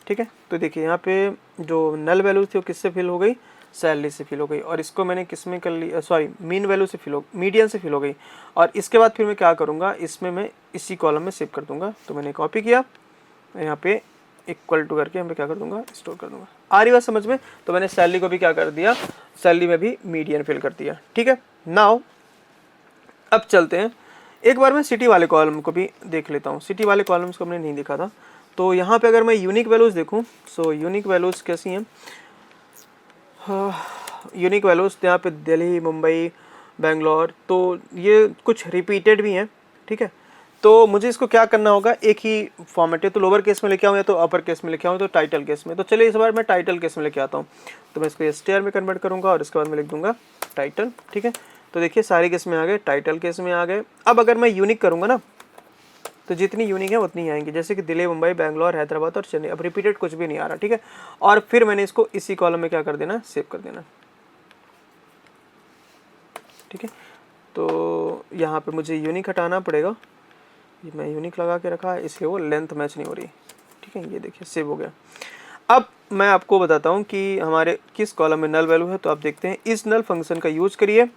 ठीक है। तो देखिए यहाँ पे जो नल वैल्यू थी वो किससे फिल हो गई, सैलरी से फिल हो गई, और इसको मैंने किस में कर लिया, सॉरी मीन वैल्यू से फिल हो, मीडियन से फिल हो गई। और इसके बाद फिर मैं क्या करूँगा, इसमें मैं इसी कॉलम में सेव कर दूँगा। तो मैंने कॉपी किया, यहाँ पे इक्वल टू करके मैं क्या कर दूँगा, स्टोर कर दूँगा। आ रही बात समझ में। तो मैंने सैलरी को भी क्या कर दिया, सैलरी में भी मीडियन फिल कर दिया, ठीक है। नाउ अब चलते हैं, एक बार मैं सिटी वाले कॉलम को भी देख लेता हूँ। सिटी वाले कॉलम्स को हमने नहीं देखा था। तो यहाँ पे अगर मैं यूनिक वैल्यूज़ देखूँ, सो यूनिक वैल्यूज़ कैसी हैं, यूनिक वैल्यूज़ यहाँ पे दिल्ली, मुंबई, बेंगलोर, तो ये कुछ रिपीटेड भी हैं, ठीक है। तो मुझे इसको क्या करना होगा, एक ही फॉर्मेट है, तो लोअर केस में लेके आऊँ या तो अपर केस में लेके आऊँ, तो टाइटल केस में। तो चलिए इस बार मैं टाइटल केस में लेके आता हूँ। तो मैं इसको STR में कन्वर्ट करूँगा और इसके बाद मैं लिख दूँगा टाइटल, ठीक है। तो देखिए सारे केस में आ गए, टाइटल केस में आ गए। अब अगर मैं यूनिक करूँगा ना, तो जितनी यूनिक है उतनी आएंगी, जैसे कि दिल्ली, मुंबई, बेंगलोर, हैदराबाद और चेन्नई। अब रिपीटेड कुछ भी नहीं आ रहा, ठीक है। और फिर मैंने इसको इसी कॉलम में क्या कर देना, सेव कर देना, ठीक है। तो यहाँ पे मुझे यूनिक हटाना पड़ेगा, ये मैं यूनिक लगा के रखा है इसलिए वो लेंथ मैच नहीं हो रही, ठीक है। ये देखिए सेव हो गया। अब मैं आपको बताता हूँ कि हमारे किस कॉलम में नल वैल्यू है। तो आप देखते हैं, इस नल फंक्शन का यूज करिए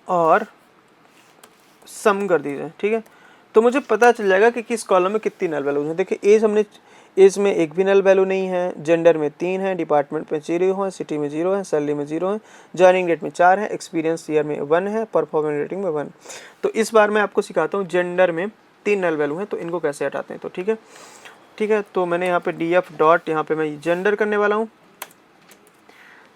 और सम कर दीजिए, ठीक है। तो मुझे पता चल जाएगा कि किस कॉलम में कितनी नल वैल्यूज हैं। देखिए एज में एक भी नल वैल्यू नहीं है, जेंडर में 3 है, डिपार्टमेंट में 0 है, सिटी में 0 है, सैलरी में 0 है, ज्वाइनिंग डेट में 4 है, एक्सपीरियंस ईयर में 1 है, परफॉर्मेंस रेटिंग में 1। तो इस बार मैं आपको सिखाता हूँ, जेंडर में 3 नल वैल्यू हैं, तो इनको कैसे हटाते हैं। तो ठीक है। तो मैंने यहाँ पे DF डॉट, यहाँ पे मैं जेंडर करने वाला हूँ।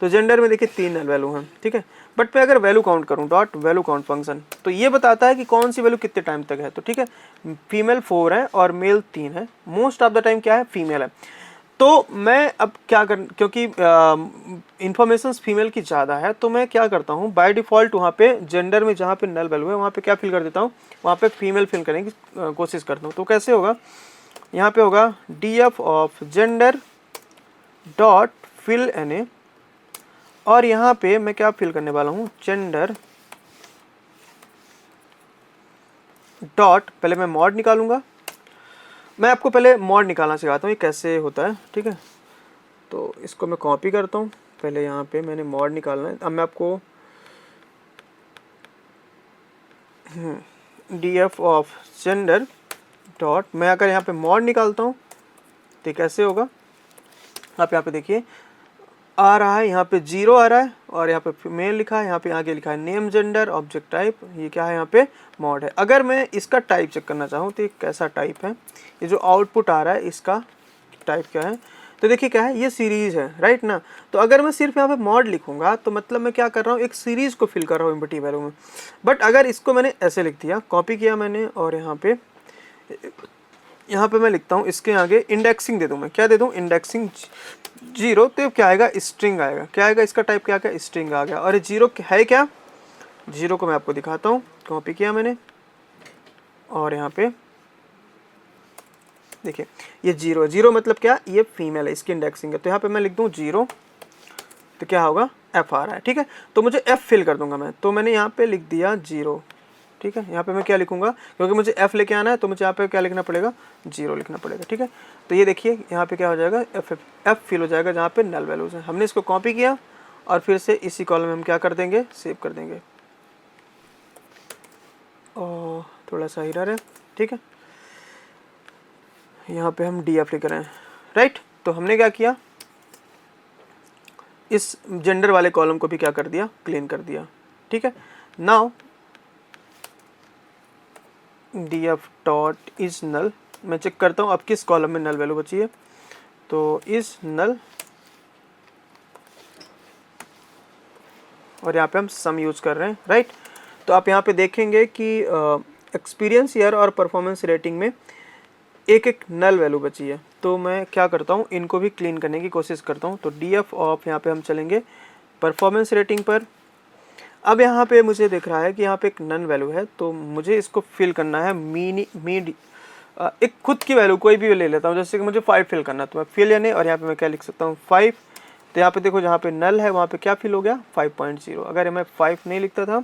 तो जेंडर में देखिए 3 नल वैल्यू हैं, ठीक है। बट मैं अगर वैल्यू काउंट करूँ, डॉट वैल्यू काउंट फंक्शन, तो ये बताता है कि कौन सी वैल्यू कितने टाइम तक है। तो ठीक है, फीमेल 4 है और मेल 3 है, मोस्ट ऑफ द टाइम क्या है, फीमेल है। तो मैं अब क्या कर, क्योंकि इंफॉर्मेशन फीमेल की ज़्यादा है, तो मैं क्या करता हूँ, बाय डिफ़ॉल्ट वहाँ पे जेंडर में जहाँ पे नल वैल्यू है वहाँ पे क्या फिल कर देता हूँ, वहाँ पे फीमेल फिल करने की कोशिश करता हूँ। तो कैसे होगा, यहाँ पे होगा DF of gender dot fill NA, और यहाँ पे मैं क्या फिल करने वाला हूँ, जेंडर डॉट, पहले मैं मॉड निकालूंगा। मैं आपको पहले मॉड निकालना सिखाता हूँ, ये कैसे होता है, ठीक है। तो इसको मैं कॉपी करता हूँ, पहले यहाँ पे मैंने मॉड निकालना है। अब मैं आपको DF ऑफ जेंडर डॉट, मैं अगर यहाँ पे मॉड निकालता हूँ तो कैसे होगा, आप यहाँ पे देखिए आ रहा है, यहाँ पे 0 आ रहा है और यहाँ पे मेल लिखा है, यहाँ पे आगे लिखा है नेम जेंडर ऑब्जेक्ट टाइप, ये क्या है, यहाँ पे मॉड है। अगर मैं इसका टाइप चेक करना चाहूँ तो ये कैसा टाइप है, ये जो आउटपुट आ रहा है इसका टाइप क्या है, तो देखिए क्या है, ये सीरीज है, राइट ना। तो अगर मैं सिर्फ यहाँ पे मॉड लिखूंगा तो मतलब मैं क्या कर रहा हूँ, एक सीरीज को फिल कर रहा हूँ एम्प्टी वैल्यू में। बट अगर इसको मैंने ऐसे लिख दिया, कॉपी किया मैंने, और यहाँ पे मैं लिखता हूँ, इसके आगे इंडेक्सिंग दे दूँ, मैं क्या दे दूँ, इंडेक्सिंग 0, तो क्या आएगा, स्ट्रिंग आएगा। क्या आएगा, इसका टाइप क्या क्या, स्ट्रिंग आ गया। और ये 0 है क्या, 0 को मैं आपको दिखाता हूँ, कॉपी किया मैंने, और यहाँ पे देखिए ये 0 मतलब क्या, ये फीमेल है, इसकी इंडेक्सिंग है। तो यहाँ पे मैं लिख दूँ 0, तो क्या होगा, F आ रहा है, ठीक है। तो मुझे F फिल कर दूंगा मैं, तो मैंने यहाँ पे लिख दिया 0, ठीक है। यहाँ पे मैं क्या लिखूंगा, क्योंकि मुझे F लेके आना है, तो मुझे यहाँ पे क्या लिखना पड़ेगा, 0 लिखना पड़ेगा, ठीक है। तो ये देखिए यहाँ पे क्या हो जाएगा, F फिल हो जाएगा जहाँ पे नल वैल्यूज है। हमने इसको कॉपी किया और फिर से इसी कॉलम में हम क्या कर देंगे, सेव कर देंगे। और थोड़ा सा एरर है, ठीक है, यहाँ पे हम DF लिख रहे हैं, राइट। तो हमने क्या किया, इस जेंडर वाले कॉलम को भी क्या कर दिया, क्लीन कर दिया, ठीक है। Now DF dot is null, मैं चेक करता हूँ अब किस कॉलम में नल वैल्यू बची है। तो इज नल, और यहाँ पे हम सम यूज कर रहे हैं, राइट। तो आप यहाँ पे देखेंगे कि एक्सपीरियंस ईयर और परफॉर्मेंस रेटिंग में एक एक नल वैल्यू बची है, तो मैं क्या करता हूँ, इनको भी क्लीन करने की कोशिश करता हूँ। तो df ऑफ यहाँ पे हम चलेंगे परफॉर्मेंस रेटिंग पर। अब यहाँ पे मुझे दिख रहा है कि यहाँ पे एक नन वैल्यू है, तो मुझे इसको फिल करना है एक खुद की वैल्यू कोई भी ले लेता हूँ, जैसे कि मुझे 5 फिल करना है, तो मैं फिल यानी, और यहाँ पे मैं क्या लिख सकता हूँ 5। तो यहाँ पे देखो जहाँ पे नल है वहाँ पे क्या फिल हो गया 5.0। अगर मैं 5 नहीं लिखता था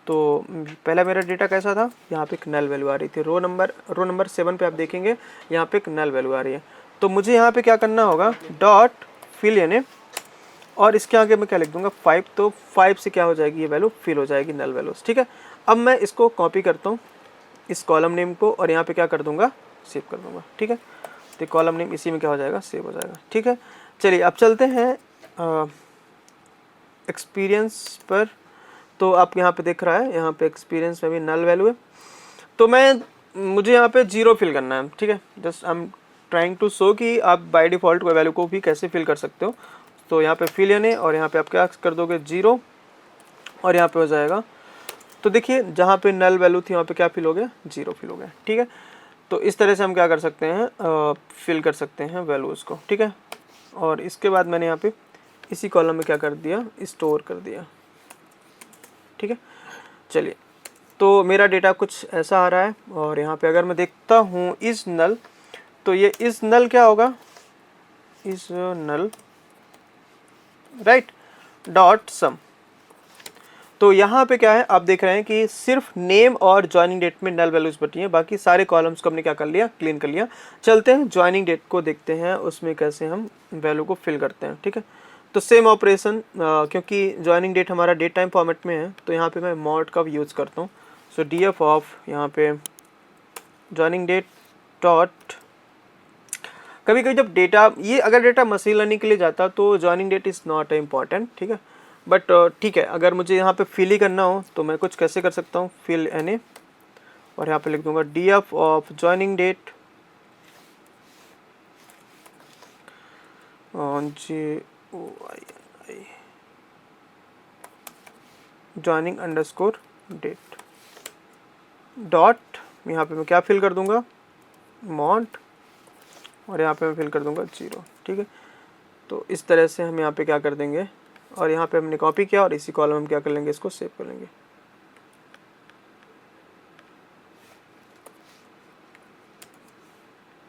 तो पहला मेरा डेटा कैसा था, यहाँ पे एक नल वैल्यू आ रही थी। रो नंबर 7 पे आप देखेंगे यहाँ पे एक नल वैल्यू आ रही है। तो मुझे यहाँ पे क्या करना होगा, डॉट फिल यानी, और इसके आगे मैं क्या लिख दूंगा 5। तो 5 से क्या हो जाएगी, ये वैल्यू फिल हो जाएगी नल वैल्यूज। ठीक है, अब मैं इसको कॉपी करता हूँ इस कॉलम नेम को, और यहाँ पे क्या कर दूंगा, सेव कर दूंगा। ठीक है, तो कॉलम नेम इसी में क्या हो जाएगा, सेव हो जाएगा। ठीक है, चलिए अब चलते हैं एक्सपीरियंस पर। तो आप यहाँ पे देख रहा है, यहाँ पे एक्सपीरियंस में भी नल वैल्यू है, तो मुझे यहाँ पे 0 फिल करना है। ठीक है, just I am trying to show कि आप बाय डिफ़ॉल्ट कोई वैल्यू को भी कैसे फिल कर सकते हो। तो यहाँ पे फिल यानी, और यहाँ पे आप क्या कर दोगे 0, और यहाँ पे हो जाएगा। तो देखिए जहाँ पे नल वैल्यू थी वहाँ पे क्या फिल हो गया, 0 फिल हो गया। ठीक है, तो इस तरह से हम क्या कर सकते हैं, फिल कर सकते हैं वैल्यूज़ को। ठीक है, और इसके बाद मैंने यहाँ पे इसी कॉलम में क्या कर दिया, स्टोर कर दिया। ठीक है, चलिए तो मेरा डेटा कुछ ऐसा आ रहा है, और यहाँ पे अगर मैं देखता हूँ इस नल, तो ये इस नल क्या होगा, इस नल राइट डॉट सम। तो यहाँ पे क्या है, आप देख रहे हैं कि सिर्फ नेम और ज्वाइनिंग डेट में नल वैल्यूज बची हैं, बाकी सारे कॉलम्स को हमने क्या कर लिया, क्लीन कर लिया। चलते हैं ज्वाइनिंग डेट को देखते हैं, उसमें कैसे हम वैल्यू को फिल करते हैं। ठीक है, तो सेम ऑपरेशन, क्योंकि ज्वाइनिंग डेट हमारा डेट टाइम फॉर्मेट में है, तो यहाँ पे मैं मॉड का यूज़ करता हूँ। सो df ऑफ यहाँ पे ज्वाइनिंग डेट डॉट, कभी कभी जब डेटा, ये अगर डेटा मशीन लर्निंग के लिए जाता तो joining that is not important. ठीक है, बट ठीक है, अगर मुझे यहाँ पे फिल ही करना हो तो मैं कुछ कैसे कर सकता हूँ, फिल एन, और यहाँ पे लिख दूंगा df of joining date joining underscore date dot, यहाँ पे मैं क्या फिल कर दूंगा, मॉड, और यहाँ पे मैं फिल कर दूंगा 0। ठीक है, तो इस तरह से हम यहाँ पे क्या कर देंगे, और यहाँ पे हमने कॉपी किया, और इसी कॉलम में क्या कर लेंगे, इसको सेव कर लेंगे।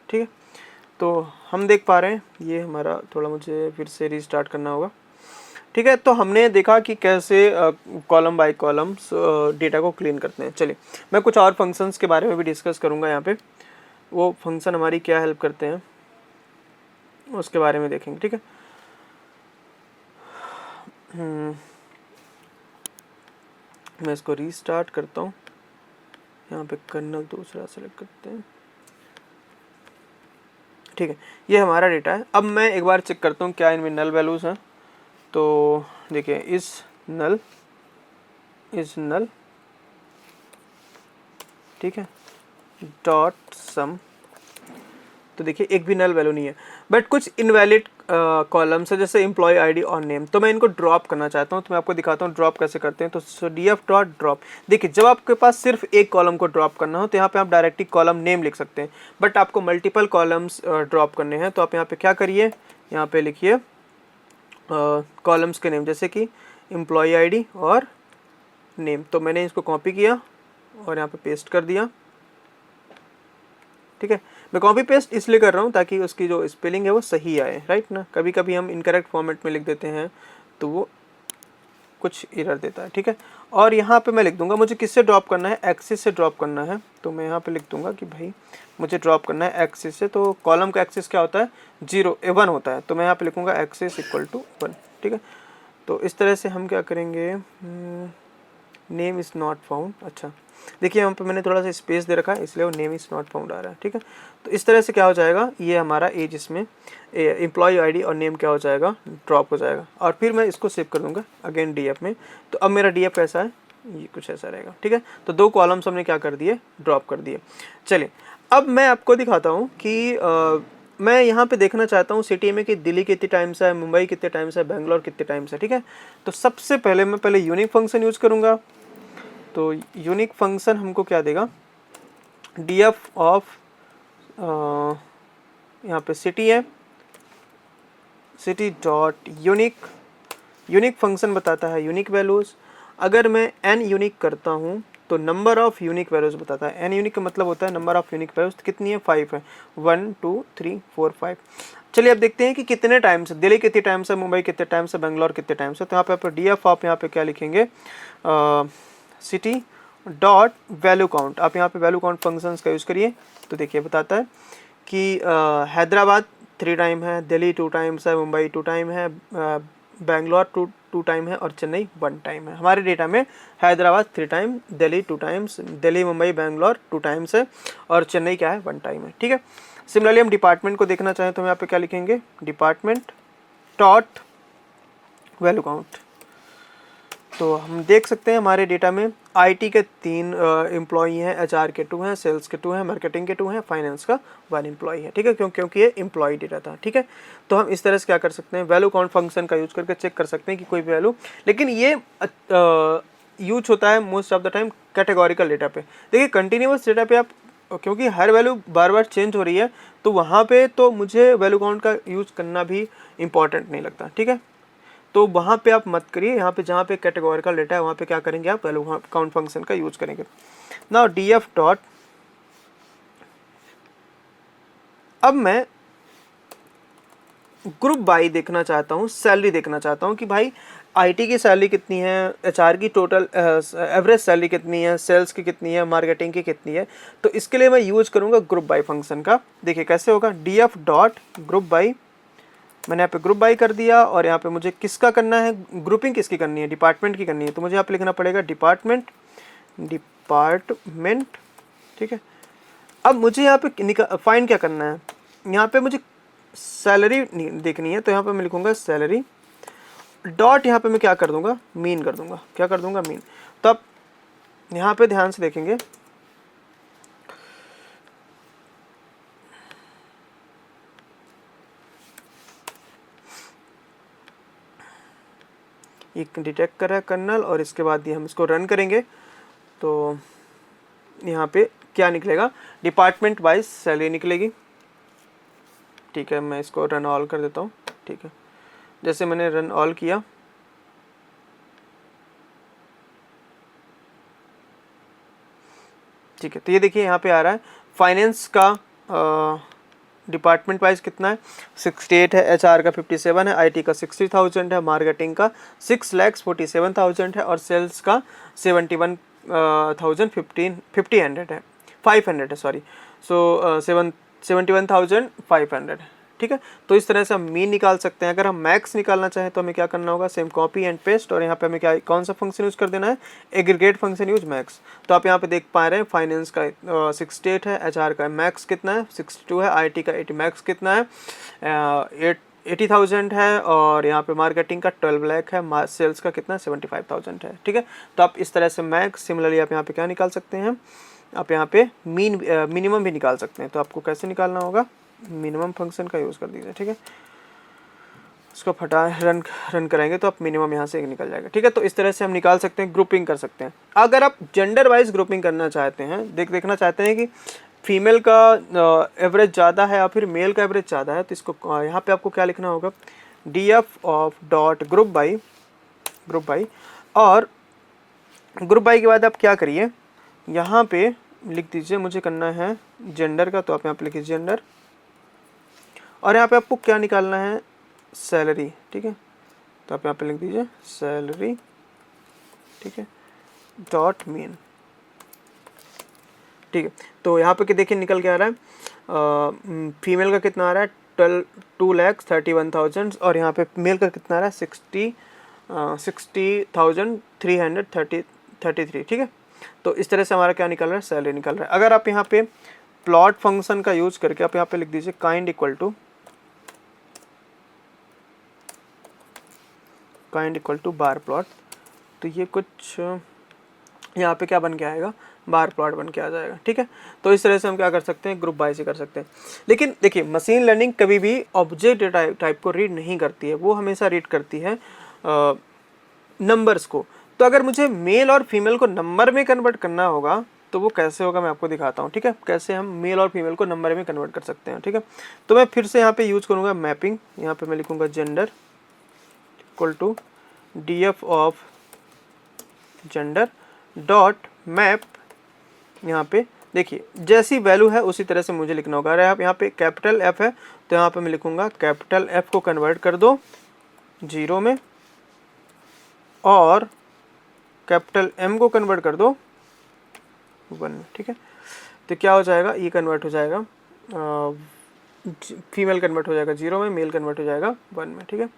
ठीक है, तो हम देख पा रहे हैं, ये हमारा थोड़ा मुझे फिर से रीस्टार्ट करना होगा। ठीक है, तो हमने देखा कि कैसे कॉलम बाय कॉलम डेटा को क्लीन करते हैं। चलिए मैं कुछ और फंक्शंस के बारे में भी डिस्कस करूँगा यहाँ पे, वो फंक्शन हमारी क्या हेल्प करते हैं उसके बारे में देखेंगे। ठीक है, मैं इसको रीस्टार्ट करता हूँ, यहाँ पे कर्नल दूसरा सेलेक्ट करते हैं। ठीक है, ये हमारा डेटा है। अब मैं एक बार चेक करता हूँ क्या इनमें नल वैल्यूज़ हैं। तो देखिए इस नल, ठीक है, डॉट सम, तो देखिए एक भी नल वैल्यू नहीं है, बट कुछ इनवैलिड कॉलम्स है, जैसे एम्प्लॉय आईडी और नेम। तो मैं इनको ड्रॉप करना चाहता हूँ, तो मैं आपको दिखाता हूँ ड्रॉप कैसे करते हैं। तो df डॉट ड्रॉप, देखिए जब आपके पास सिर्फ एक कॉलम को ड्रॉप करना हो तो यहाँ पे आप डायरेक्टली कॉलम नेम लिख सकते हैं, बट आपको मल्टीपल कॉलम्स ड्रॉप करने हैं, तो आप यहाँ पे क्या करिए, यहाँ पे लिखिए कॉलम्स के नेम, जैसे कि एम्प्लॉय आईडी और नेम। तो मैंने इसको कॉपी किया और यहाँ पे पेस्ट कर दिया। ठीक है, मैं कॉपी पेस्ट इसलिए कर रहा हूँ ताकि उसकी जो स्पेलिंग है वो सही आए, राइट ना। कभी कभी हम इनकरेक्ट फॉर्मेट में लिख देते हैं तो वो कुछ एरर देता है। ठीक है, और यहाँ पे मैं लिख दूंगा मुझे किससे ड्रॉप करना है, एक्सिस से ड्रॉप करना है। तो मैं यहाँ पे लिख दूंगा कि भाई मुझे ड्रॉप करना है एक्सिस से। तो कॉलम का एक्सिस क्या होता है, 1 होता है, तो मैं यहाँ पे लिखूंगा एक्सिस इक्वल टू 1। ठीक है, तो इस तरह से हम क्या करेंगे, नेम इज़ नॉट फाउंड। अच्छा देखिए यहाँ पे मैंने थोड़ा सा स्पेस दे रखा है, इसलिए वो नेम इज़ नॉट फाउंड आ रहा है। ठीक है, तो इस तरह से क्या हो जाएगा, ये हमारा एज, इसमें एम्प्लॉय आईडी और नेम क्या हो जाएगा, ड्रॉप हो जाएगा। और फिर मैं इसको सेव कर दूंगा अगेन डीएफ में। तो अब मेरा डीएफ कैसा है, ये कुछ ऐसा रहेगा। ठीक है, तो 2 कॉलम्स हमने क्या कर दिए, ड्रॉप कर दिए। चलिए अब मैं आपको दिखाता हूँ कि मैं यहाँ पे देखना चाहता हूँ सिटी में कि दिल्ली कितने टाइम्स है, मुंबई कितने टाइम्स है, बेंगलोर कितने टाइम्स है। ठीक है, तो सबसे पहले मैं यूनिक फंक्शन यूज़ करूँगा। तो यूनिक फंक्शन हमको क्या देगा, df ऑफ यहाँ पे सिटी है, city dot unique, unique function बताता है यूनिक वैल्यूज़। अगर मैं n यूनिक करता हूँ तो नंबर ऑफ़ यूनिक वैल्यूज़ बताता है। n यूनिक का मतलब होता है नंबर ऑफ़ यूनिक वैल्यूज़ कितनी है, 5 है, 1 2 3 4 5। चलिए अब देखते हैं कि कितने टाइम्स दिल्ली, कितने टाइम्स है मुंबई, कितने टाइम्स है बेंगलोर, कितने टाइम्स है। तो यहाँ पे डी एफ आप यहाँ पे क्या लिखेंगे, सिटी डॉट वैल्यू काउंट। आप यहाँ पे वैल्यू काउंट फंक्शंस का यूज़ करिए तो देखिए बताता है कि हैदराबाद 3 टाइम है, दिल्ली 2 टाइम्स है, मुंबई 2 टाइम है, बेंगलोर 2 टाइम है और चेन्नई 1 टाइम है। हमारे डेटा में Hyderabad 3 time, Delhi 2 times, Delhi Mumbai Bangalore 2 times है और चेन्नई क्या है, 1 टाइम है। ठीक है। सिमिलरली हम डिपार्टमेंट को देखना चाहें तो हम यहाँ पे क्या लिखेंगे, डिपार्टमेंट डॉट वैल्यू काउंट। तो हम देख सकते हैं हमारे डेटा में आईटी के 3 एम्प्लॉई हैं, एचआर के 2 हैं, सेल्स के 2 हैं, मार्केटिंग के 2 हैं, फाइनेंस का 1 एम्प्लॉई है। ठीक है, क्योंकि ये एम्प्लॉई डेटा था। ठीक है, तो हम इस तरह से क्या कर सकते हैं, वैल्यू काउंट फंक्शन का यूज करके चेक कर सकते हैं कि कोई वैल्यू, लेकिन ये यूज होता है most of the time categorical data पे। देखिए कंटिन्यूअस डेटा पे आप, क्योंकि हर वैल्यू बार बार चेंज हो रही है तो वहाँ पे तो मुझे वैल्यू काउंट का यूज़ करना भी इम्पॉर्टेंट नहीं लगता। ठीक है, तो वहाँ पे आप मत करिए। यहाँ पे जहाँ पे कैटेगोरिकल डेटा है वहाँ पे क्या करेंगे, आप वैल्यू काउंट फंक्शन का यूज़ करेंगे। नाउ डी एफ डॉट, अब मैं ग्रुप बाई देखना चाहता हूँ, सैलरी देखना चाहता हूँ कि भाई आईटी की सैलरी कितनी है, एचआर की टोटल एवरेज सैलरी कितनी है, सेल्स की कितनी है, मार्केटिंग की कितनी है। तो इसके लिए मैं यूज करूँगा ग्रुप बाई फंक्शन का। देखिए कैसे होगा, D F dot group by, मैंने यहाँ पे ग्रुप बाई कर दिया और यहाँ पे मुझे किसका करना है, ग्रुपिंग किसकी करनी है, डिपार्टमेंट की करनी है। तो मुझे यहाँ पे लिखना पड़ेगा डिपार्टमेंट, डिपार्टमेंट। ठीक है, अब मुझे यहाँ पे फाइंड क्या करना है, यहाँ पे मुझे सैलरी देखनी है। तो यहाँ पे मैं लिखूंगा सैलरी डॉट, यहाँ पे मैं क्या कर दूंगा, मीन कर दूंगा। क्या कर दूंगा, मीन। तो अब यहाँ पे ध्यान से देखेंगे, ये डिटेक्ट कर रहा है कर्नल, और इसके बाद ये हम इसको रन करेंगे तो यहाँ पे क्या निकलेगा, डिपार्टमेंट वाइज सैलरी निकलेगी। ठीक है, मैं इसको रन ऑल कर देता हूँ। ठीक है, जैसे मैंने रन ऑल किया, ठीक है, तो ये देखिए यहाँ पे आ रहा है फाइनेंस का डिपार्टमेंट वाइज कितना है, 68 है, एचआर का 57 है, आईटी का 60,000 है, मार्केटिंग का 6,47,000 है और सेल्स का 71,500 है, 500 है, सॉरी। सो 71,500 है। ठीक है, तो इस तरह से हम मीन निकाल सकते हैं। अगर हम मैक्स निकालना चाहें तो हमें क्या करना होगा, सेम कॉपी एंड पेस्ट, और यहाँ पे हमें क्या, कौन सा फंक्शन यूज़ कर देना है, एग्रीगेट फंक्शन यूज मैक्स। तो आप यहाँ पे देख पा रहे हैं फाइनेंस का 68 है, एचआर का मैक्स कितना है, 62 है, आईटी का 80 मैक्स कितना है, 80,000 है, और यहाँ पे मार्केटिंग का 12 लाख है, सेल्स का कितना 75,000 है। ठीक है, तो आप इस तरह से मैक्स, सिमिलरली आप यहाँ पे क्या निकाल सकते हैं, आप यहाँ पे मिनिमम भी निकाल सकते हैं। तो आपको कैसे निकालना होगा, मिनिमम फंक्शन का यूज़ कर दीजिए। ठीक है, इसको फटा रन कराएंगे तो आप मिनिमम यहाँ से निकल जाएगा। ठीक है, तो इस तरह से हम निकाल सकते हैं, ग्रुपिंग कर सकते हैं। अगर आप जेंडर वाइज ग्रुपिंग करना चाहते हैं, देखना चाहते हैं कि फीमेल का एवरेज ज़्यादा है या फिर मेल का एवरेज ज़्यादा है, तो इसको यहाँ पे आपको क्या लिखना होगा, D F of dot group by, और ग्रुप बाई के बाद आप क्या करिए, यहाँ पे लिख दीजिए, मुझे करना है जेंडर का, तो आप यहाँ पे लिखिए जेंडर, और यहाँ पे आपको क्या निकालना है, सैलरी। ठीक है, तो आप यहाँ पे लिख दीजिए सैलरी। ठीक है, डॉट मीन। ठीक है, तो यहाँ पे देखिए निकल के आ रहा है, फीमेल का कितना आ रहा है, 2,31,000, और यहाँ पे मेल का कितना आ रहा है, 60,333। ठीक है, तो इस तरह से हमारा क्या निकल रहा है, सैलरी निकल रहा है। अगर आप यहाँ पे प्लॉट फंक्शन का यूज करके आप यहाँ पे लिख दीजिए kind equal to bar plot, तो ये कुछ यहाँ पे क्या बन के आएगा, बार प्लॉट बन के आ जाएगा। ठीक है, तो इस तरह से हम क्या कर सकते हैं, ग्रुप बाय से कर सकते हैं। लेकिन देखिए मशीन लर्निंग कभी भी ऑब्जेक्ट टाइप को रीड नहीं करती है, वो हमेशा रीड करती है नंबर्स को। तो अगर मुझे मेल और फीमेल को नंबर में कन्वर्ट करना होगा तो वो कैसे होगा मैं आपको दिखाता हूँ, ठीक है, कैसे हम मेल और फीमेल को नंबर में कन्वर्ट कर सकते हैं, ठीक है। तो मैं फिर से यहाँ पे यूज करूँगा मैपिंग, यहाँ पे मैं लिखूँगा gender equal to df of gender dot map. यहाँ पे देखिए जैसी वैल्यू है उसी तरह से मुझे लिखना होगा। अरे आप यहाँ पे कैपिटल F है तो यहाँ पे मैं लिखूँगा कैपिटल F को कन्वर्ट कर दो 0 में, और कैपिटल M को कन्वर्ट कर दो 1 में, ठीक है। तो क्या हो जाएगा, ये कन्वर्ट हो जाएगा, फीमेल कन्वर्ट हो जाएगा 0 में, मेल कन्वर्ट हो जाएगा 1 में, ठीक है।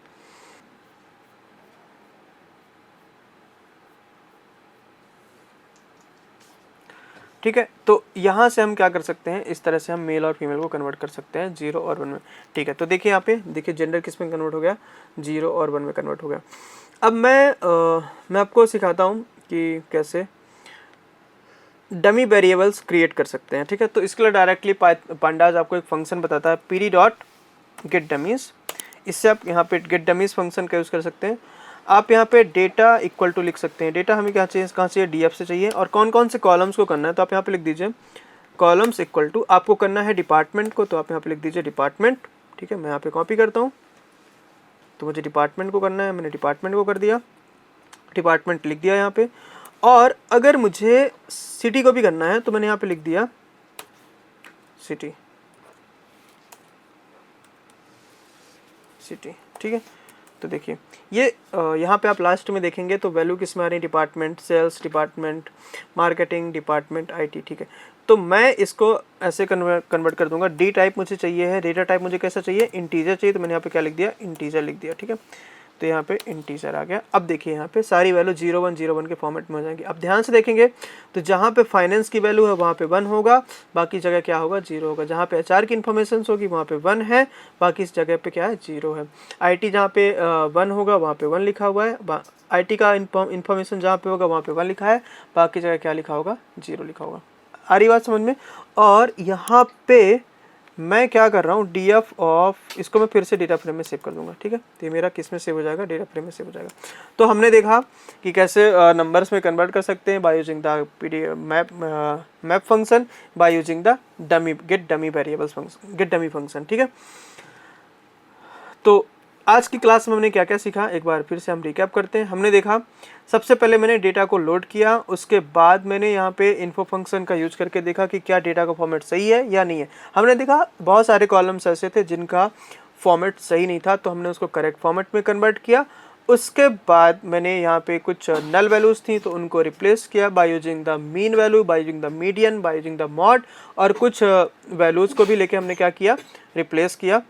ठीक है, तो यहाँ से हम क्या कर सकते हैं, इस तरह से हम मेल और फीमेल को कन्वर्ट कर सकते हैं 0 और 1 में, ठीक है। तो देखिए यहाँ पे देखिए जेंडर किस में कन्वर्ट हो गया, 0 और 1 में कन्वर्ट हो गया। अब मैं आपको सिखाता हूँ कि कैसे डमी वेरिएबल्स क्रिएट कर सकते हैं, ठीक है। तो इसके लिए डायरेक्टली पांडाज आपको एक फंक्शन बताता है pd डॉट गेट डमीज। इससे आप यहाँ पे गेट डमीज फंक्शन का यूज़ कर सकते हैं। आप यहाँ पे डेटा इक्वल टू लिख सकते हैं, डेटा हमें क्या चाहिए, कहाँ चाहिए, df से चाहिए, और कौन कौन से कॉलम्स को करना है तो आप यहाँ पे लिख दीजिए कॉलम्स इक्वल टू, आपको करना है डिपार्टमेंट को तो आप यहाँ पे लिख दीजिए डिपार्टमेंट, ठीक है। मैं यहाँ पे कॉपी करता हूँ, तो मुझे डिपार्टमेंट को करना है, मैंने डिपार्टमेंट को कर दिया, डिपार्टमेंट लिख दिया यहाँ पे। और अगर मुझे सिटी को भी करना है तो मैंने यहाँ पे लिख दिया सिटी, ठीक है। तो देखिए ये यहाँ पे आप लास्ट में देखेंगे तो वैल्यू किस में आ रही है, department, sales department, marketing department, IT, ठीक है। तो मैं इसको ऐसे कन्वर्ट कर दूंगा। डी टाइप मुझे चाहिए है, डेटा टाइप मुझे कैसा चाहिए, इंटीजर चाहिए, तो मैंने यहाँ पे क्या लिख दिया, इंटीजर लिख दिया, ठीक है। तो यहाँ पे इंटीजर आ गया। अब देखिए यहाँ पे सारी वैल्यू 0101 के फॉर्मेट में हो जाएंगी। अब ध्यान से देखेंगे तो जहाँ पे फाइनेंस की वैल्यू है वहाँ पे 1 होगा, बाकी जगह क्या होगा, 0 होगा। जहाँ पे एचआर की इन्फॉर्मेशन होगी वहाँ पे 1 है, बाकी इस जगह पे क्या है, 0 है। आईटी जहाँ पे 1 होगा वहाँ पे 1 लिखा हुआ है, आईटी का इन्फॉर्मेशन जहाँ पे होगा वहाँ पे 1 लिखा है, बाकी जगह क्या लिखा होगा, 0 लिखा होगा। आ रही बात समझ में। और यहाँ पे मैं क्या कर रहा हूँ, df ऑफ, इसको मैं फिर से डेटा फ्रेम में सेव कर दूंगा, ठीक है। तो ये मेरा किस में सेव हो जाएगा, डेटा फ्रेम में सेव हो जाएगा। तो हमने देखा कि कैसे नंबर्स में कन्वर्ट कर सकते हैं by using the map function, by using the dummy get dummy variables function, get dummy function, ठीक है। तो आज की क्लास में हमने क्या क्या सीखा, एक बार फिर से हम रिकैप करते हैं। हमने देखा सबसे पहले मैंने डेटा को लोड किया, उसके बाद मैंने यहाँ पे इन्फो फंक्शन का यूज करके देखा कि क्या डेटा का फॉर्मेट सही है या नहीं है। हमने देखा बहुत सारे कॉलम्स ऐसे थे जिनका फॉर्मेट सही नहीं था, तो हमने उसको करेक्ट फॉर्मेट में कन्वर्ट किया। उसके बाद मैंने यहाँ पे कुछ नल वैल्यूज थी तो उनको रिप्लेस किया bye using the mean value, bye using the median, bye using the mod, और कुछ वैल्यूज को भी लेके हमने क्या किया, रिप्लेस किया।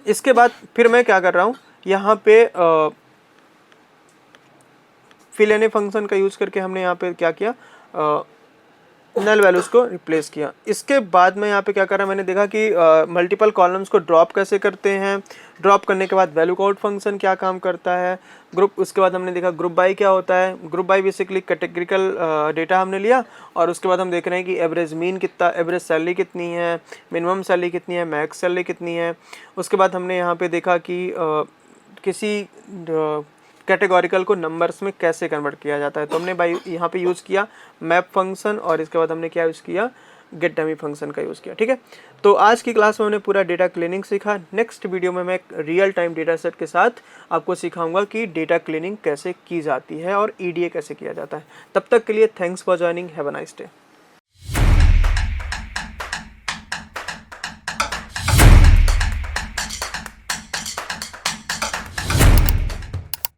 इसके बाद फिर मैं क्या कर रहा हूँ, यहाँ पे फिल एन ए फंक्शन का यूज करके हमने यहाँ पे क्या किया, नल वैल्यूज को रिप्लेस किया। इसके बाद मैं यहाँ पे क्या कर रहा, मैंने देखा कि मल्टीपल कॉलम्स को ड्रॉप कैसे करते हैं, ड्रॉप करने के बाद वैल्यू काउंट फंक्शन क्या काम करता है, ग्रुप, उसके बाद हमने देखा ग्रुप बाई क्या होता है। Group by basically categorical data हमने लिया, और उसके बाद हम देख रहे हैं कि एवरेज मीन कितना, एवरेज सैलरी कितनी है, मिनिमम सैलरी कितनी है, मैक्स सैलरी कितनी है। उसके बाद हमने यहाँ पे देखा कि किसी कैटेगोरिकल को नंबर्स में कैसे कन्वर्ट किया जाता है, तो हमने भाई यहाँ पे यूज़ किया मैप फंक्शन, और इसके बाद हमने क्या यूज़ किया, गेट डमी फंक्शन का यूज़ किया, ठीक है। तो आज की क्लास में हमने पूरा डेटा क्लीनिंग सीखा। नेक्स्ट वीडियो में मैं रियल टाइम डेटा सेट के साथ आपको सिखाऊंगा कि डेटा क्लीनिंग कैसे की जाती है और EDA कैसे किया जाता है। तब तक के लिए thanks for joining, have a nice day.